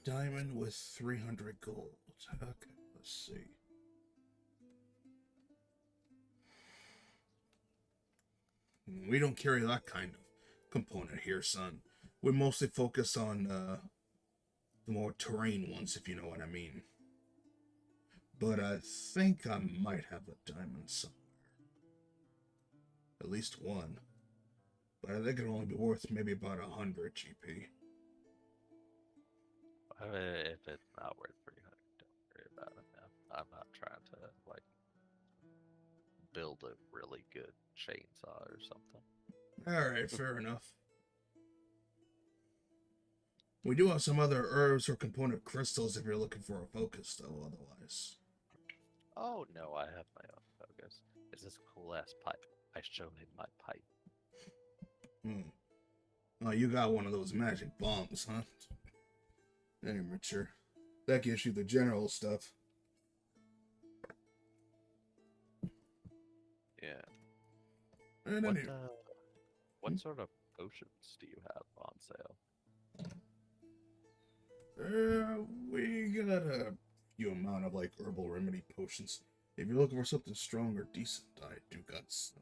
Speaker 1: diamond with 300 gold. Okay, let's see. We don't carry that kind of component here, son. We mostly focus on the more terrain ones, if you know what I mean. But I think I might have a diamond somewhere. At least one. But I think it'll only be worth maybe about 100 GP.
Speaker 2: If it's not worth 300, don't worry about it, man. I'm not trying to, like, build a really good chainsaw or something.
Speaker 1: Alright, fair enough. We do have some other herbs or component crystals if you're looking for a focus, though, otherwise.
Speaker 2: Oh, no, I have my own focus. It's this cool-ass pipe. I showed him my pipe.
Speaker 1: Oh, you got one of those magic bombs, huh? Amateur. That gives you the general stuff.
Speaker 2: Yeah.
Speaker 1: And
Speaker 2: What sort of potions do you have on sale?
Speaker 1: We got a few amount of like herbal remedy potions. If you're looking for something strong or decent, I do got some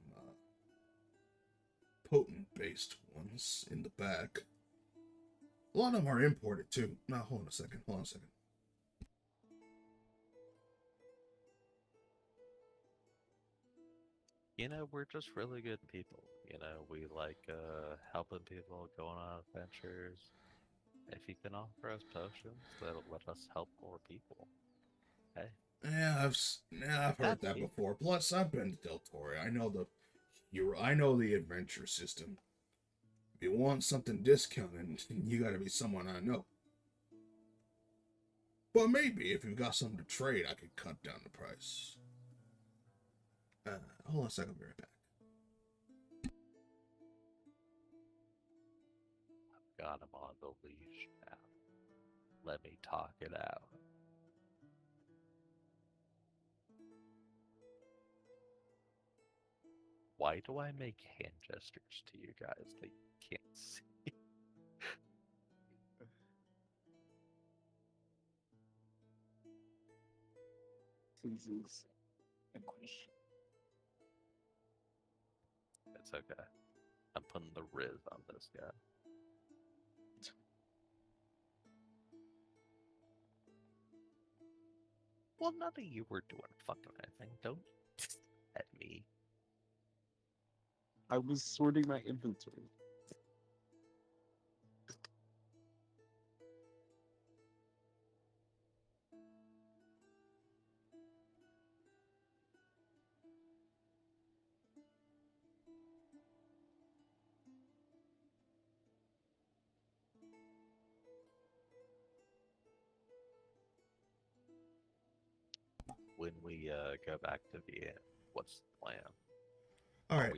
Speaker 1: potent based ones in the back. A lot of them are imported too. Now hold on a second.
Speaker 2: You know, we're just really good people. You know, we like helping people, going on adventures. If you can offer us potions that'll let us help more people. Hey.
Speaker 1: Yeah, I've heard that before. Plus, I've been to Del Torre. I know the adventure system. If you want something discounted, you gotta be someone I know. But maybe if you've got something to trade, I could cut down the price. Hold on a second, I'll be right back.
Speaker 2: I've got him on the leash now. Let me talk it out. Why do I make hand gestures to you guys that you can't see?
Speaker 4: Please.
Speaker 2: It's okay. I'm putting the Riz on this guy. Well, none of you were doing fucking anything. Don't at me.
Speaker 4: I was sorting my inventory.
Speaker 2: When we go back to the inn, what's the plan?
Speaker 1: Alright,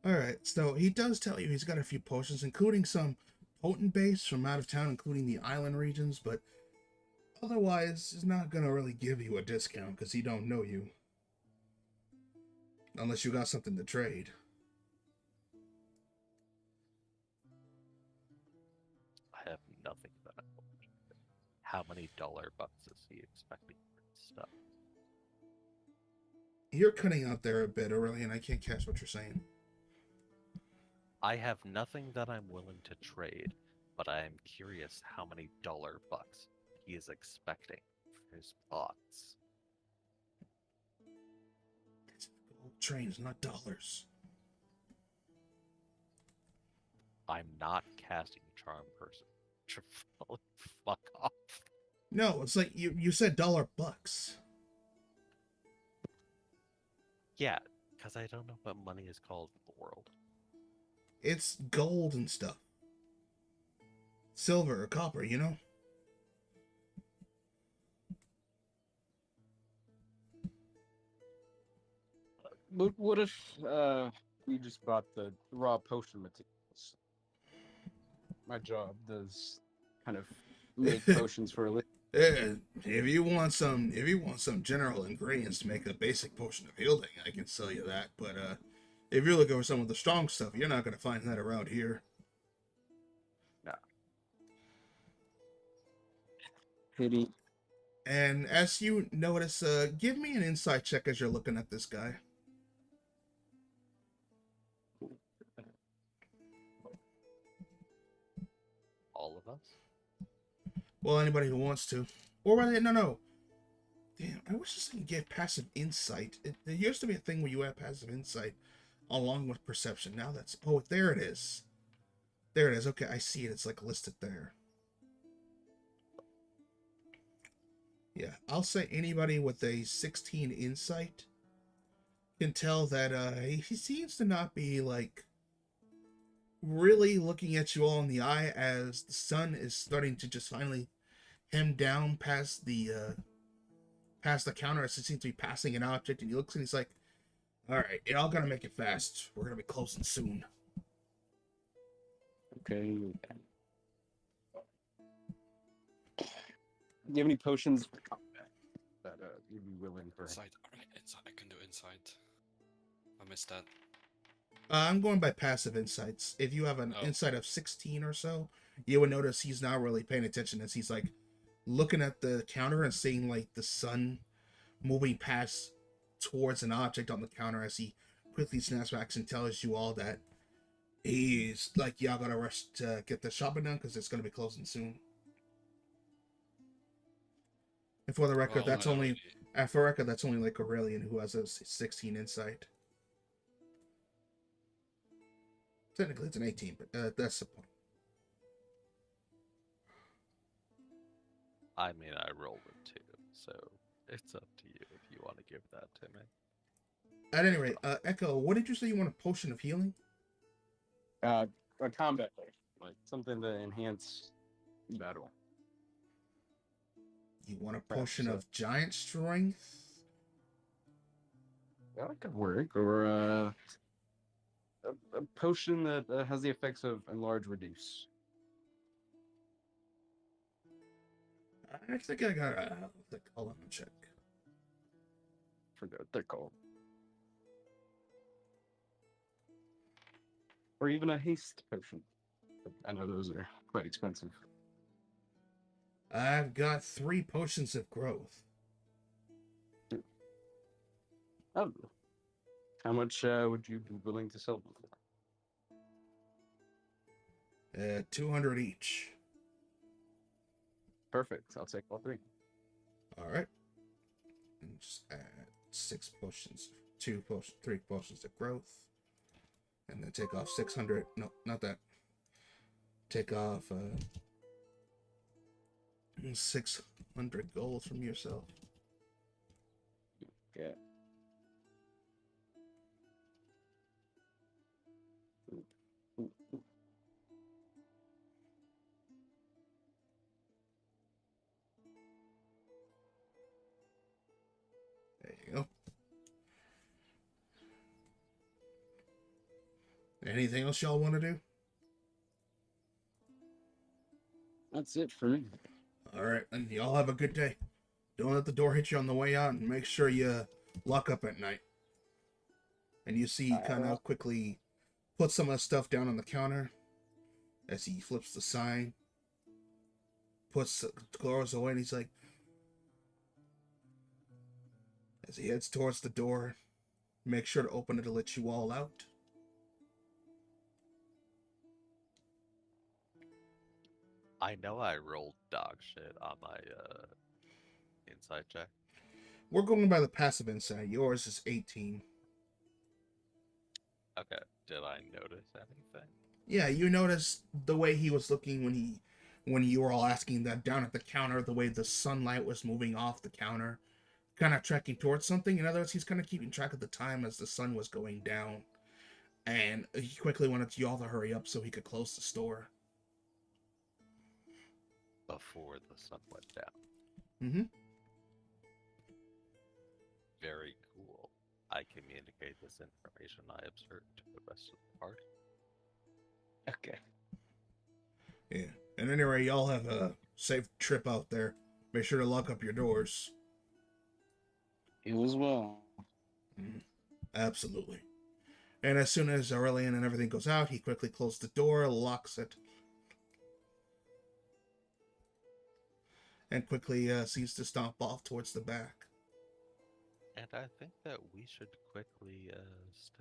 Speaker 1: Alright, so he does tell you he's got a few potions, including some potent base from out of town, including the island regions, but otherwise, he's not gonna really give you a discount because he don't know you. Unless you got something to trade.
Speaker 2: I have nothing that I want. How many $bucks is he expecting for this stuff?
Speaker 1: You're cutting out there a bit, Aurelian. I can't catch what you're saying.
Speaker 2: I have nothing that I'm willing to trade, but I am curious how many $bucks he is expecting for his pots.
Speaker 1: It's gold trains, not dollars.
Speaker 2: I'm not casting Charm Person. Fuck off.
Speaker 1: No, it's like you said $bucks.
Speaker 2: Yeah, because I don't know what money is called in the world.
Speaker 1: It's gold and stuff. Silver or copper, you know?
Speaker 4: What if we just bought the raw potion materials? My job does kind of make potions for a living.
Speaker 1: If you want some general ingredients to make a basic potion of healing, I can sell you that. But if you're looking for some of the strong stuff, you're not gonna find that around here.
Speaker 2: No.
Speaker 4: Pity.
Speaker 1: And as you notice, give me an insight check as you're looking at this guy.
Speaker 2: All of us?
Speaker 1: Well, anybody who wants to. Or rather, no. Damn, I wish this thing gave passive insight. There used to be a thing where you had passive insight along with perception. Now that's... Oh, there it is. There it is. Okay, I see it. It's like listed there. Yeah, I'll say anybody with a 16 insight can tell that he seems to not be like really looking at you all in the eye as the sun is starting to just finally hem down past the counter as it seems to be passing an object, and he looks and he's like, all right, y'all gotta make it fast. We're gonna be closing soon.
Speaker 4: Okay. Do you have any potions that you'd be willing for?
Speaker 3: Inside. Alright, inside. I can do inside. I missed that.
Speaker 1: I'm going by passive insights. If you have an insight of 16 or so, you would notice he's not really paying attention as he's like looking at the counter and seeing like the sun moving past towards an object on the counter as he quickly snaps back and tells you all that he's like, y'all gotta rush to get the shopping done because it's gonna be closing soon. And for the record,
Speaker 3: Well,
Speaker 1: that's only like Aurelian who has a 16 insight. Technically, it's an 18, but that's the point.
Speaker 2: I mean, I rolled it too, so it's up to you if you want to give that to me.
Speaker 1: At any rate, Echo, what did you say you want a potion of healing?
Speaker 4: A combat potion, like something to enhance battle.
Speaker 1: You want a potion of giant strength?
Speaker 4: Yeah, that could work. Or a potion that has the effects of enlarge, reduce.
Speaker 1: I think I got hold on, check.
Speaker 4: Forget what they're called. Or even a haste potion. I know those are quite expensive.
Speaker 1: I've got 3 potions of growth.
Speaker 4: Oh. How much would you be willing to sell them for?
Speaker 1: 200 each.
Speaker 4: Perfect. I'll take all 3.
Speaker 1: All right. And just add 6 potions, 3 potions of growth, and then take off 600. No, not that. Take off 600 gold from yourself.
Speaker 4: Yeah.
Speaker 1: There you go. Anything else y'all want to do?
Speaker 4: That's it for me.
Speaker 1: All right, and y'all have a good day. Don't let the door hit you on the way out, and make sure you lock up at night. And you see he kind of quickly puts some of the stuff down on the counter as he flips the sign, closes away, and he's like, as he heads towards the door, make sure to open it to let you all out.
Speaker 2: I know I rolled dog shit on my insight check.
Speaker 1: We're going by the passive insight. Yours is 18.
Speaker 2: Okay, did I notice anything?
Speaker 1: Yeah, you noticed the way he was looking when you were all asking that down at the counter, the way the sunlight was moving off the counter, kind of tracking towards something. In other words, he's kind of keeping track of the time as the sun was going down. And he quickly wanted you all to hurry up so he could close the store.
Speaker 2: Before the sun went down.
Speaker 1: Mm-hmm.
Speaker 2: Very cool. I communicate this information I observed to the rest of the party.
Speaker 4: Okay.
Speaker 1: Yeah. And anyway, y'all have a safe trip out there. Make sure to lock up your doors.
Speaker 4: You as well.
Speaker 1: Absolutely. And as soon as Aurelian and everything goes out, he quickly closes the door, locks it. and quickly seems to stomp off towards the back.
Speaker 2: And I think that we should quickly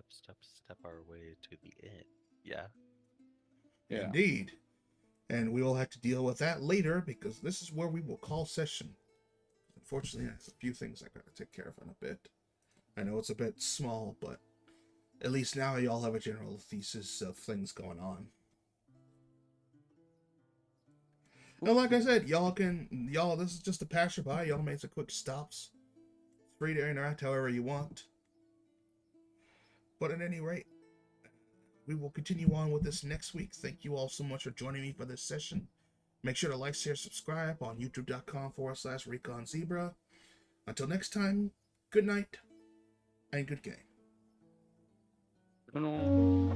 Speaker 2: step our way to the inn. Yeah.
Speaker 4: Yeah.
Speaker 1: Indeed. And we will have to deal with that later because this is where we will call session. Unfortunately, there's a few things I gotta take care of in a bit. I know it's a bit small, but at least now y'all have a general thesis of things going on. And like I said, this is just a passerby. Y'all made some quick stops. It's free to interact however you want. But at any rate, we will continue on with this next week. Thank you all so much for joining me for this session. Make sure to like, share, subscribe on youtube.com/ReconZebra. Until next time, good night and good game.
Speaker 4: No.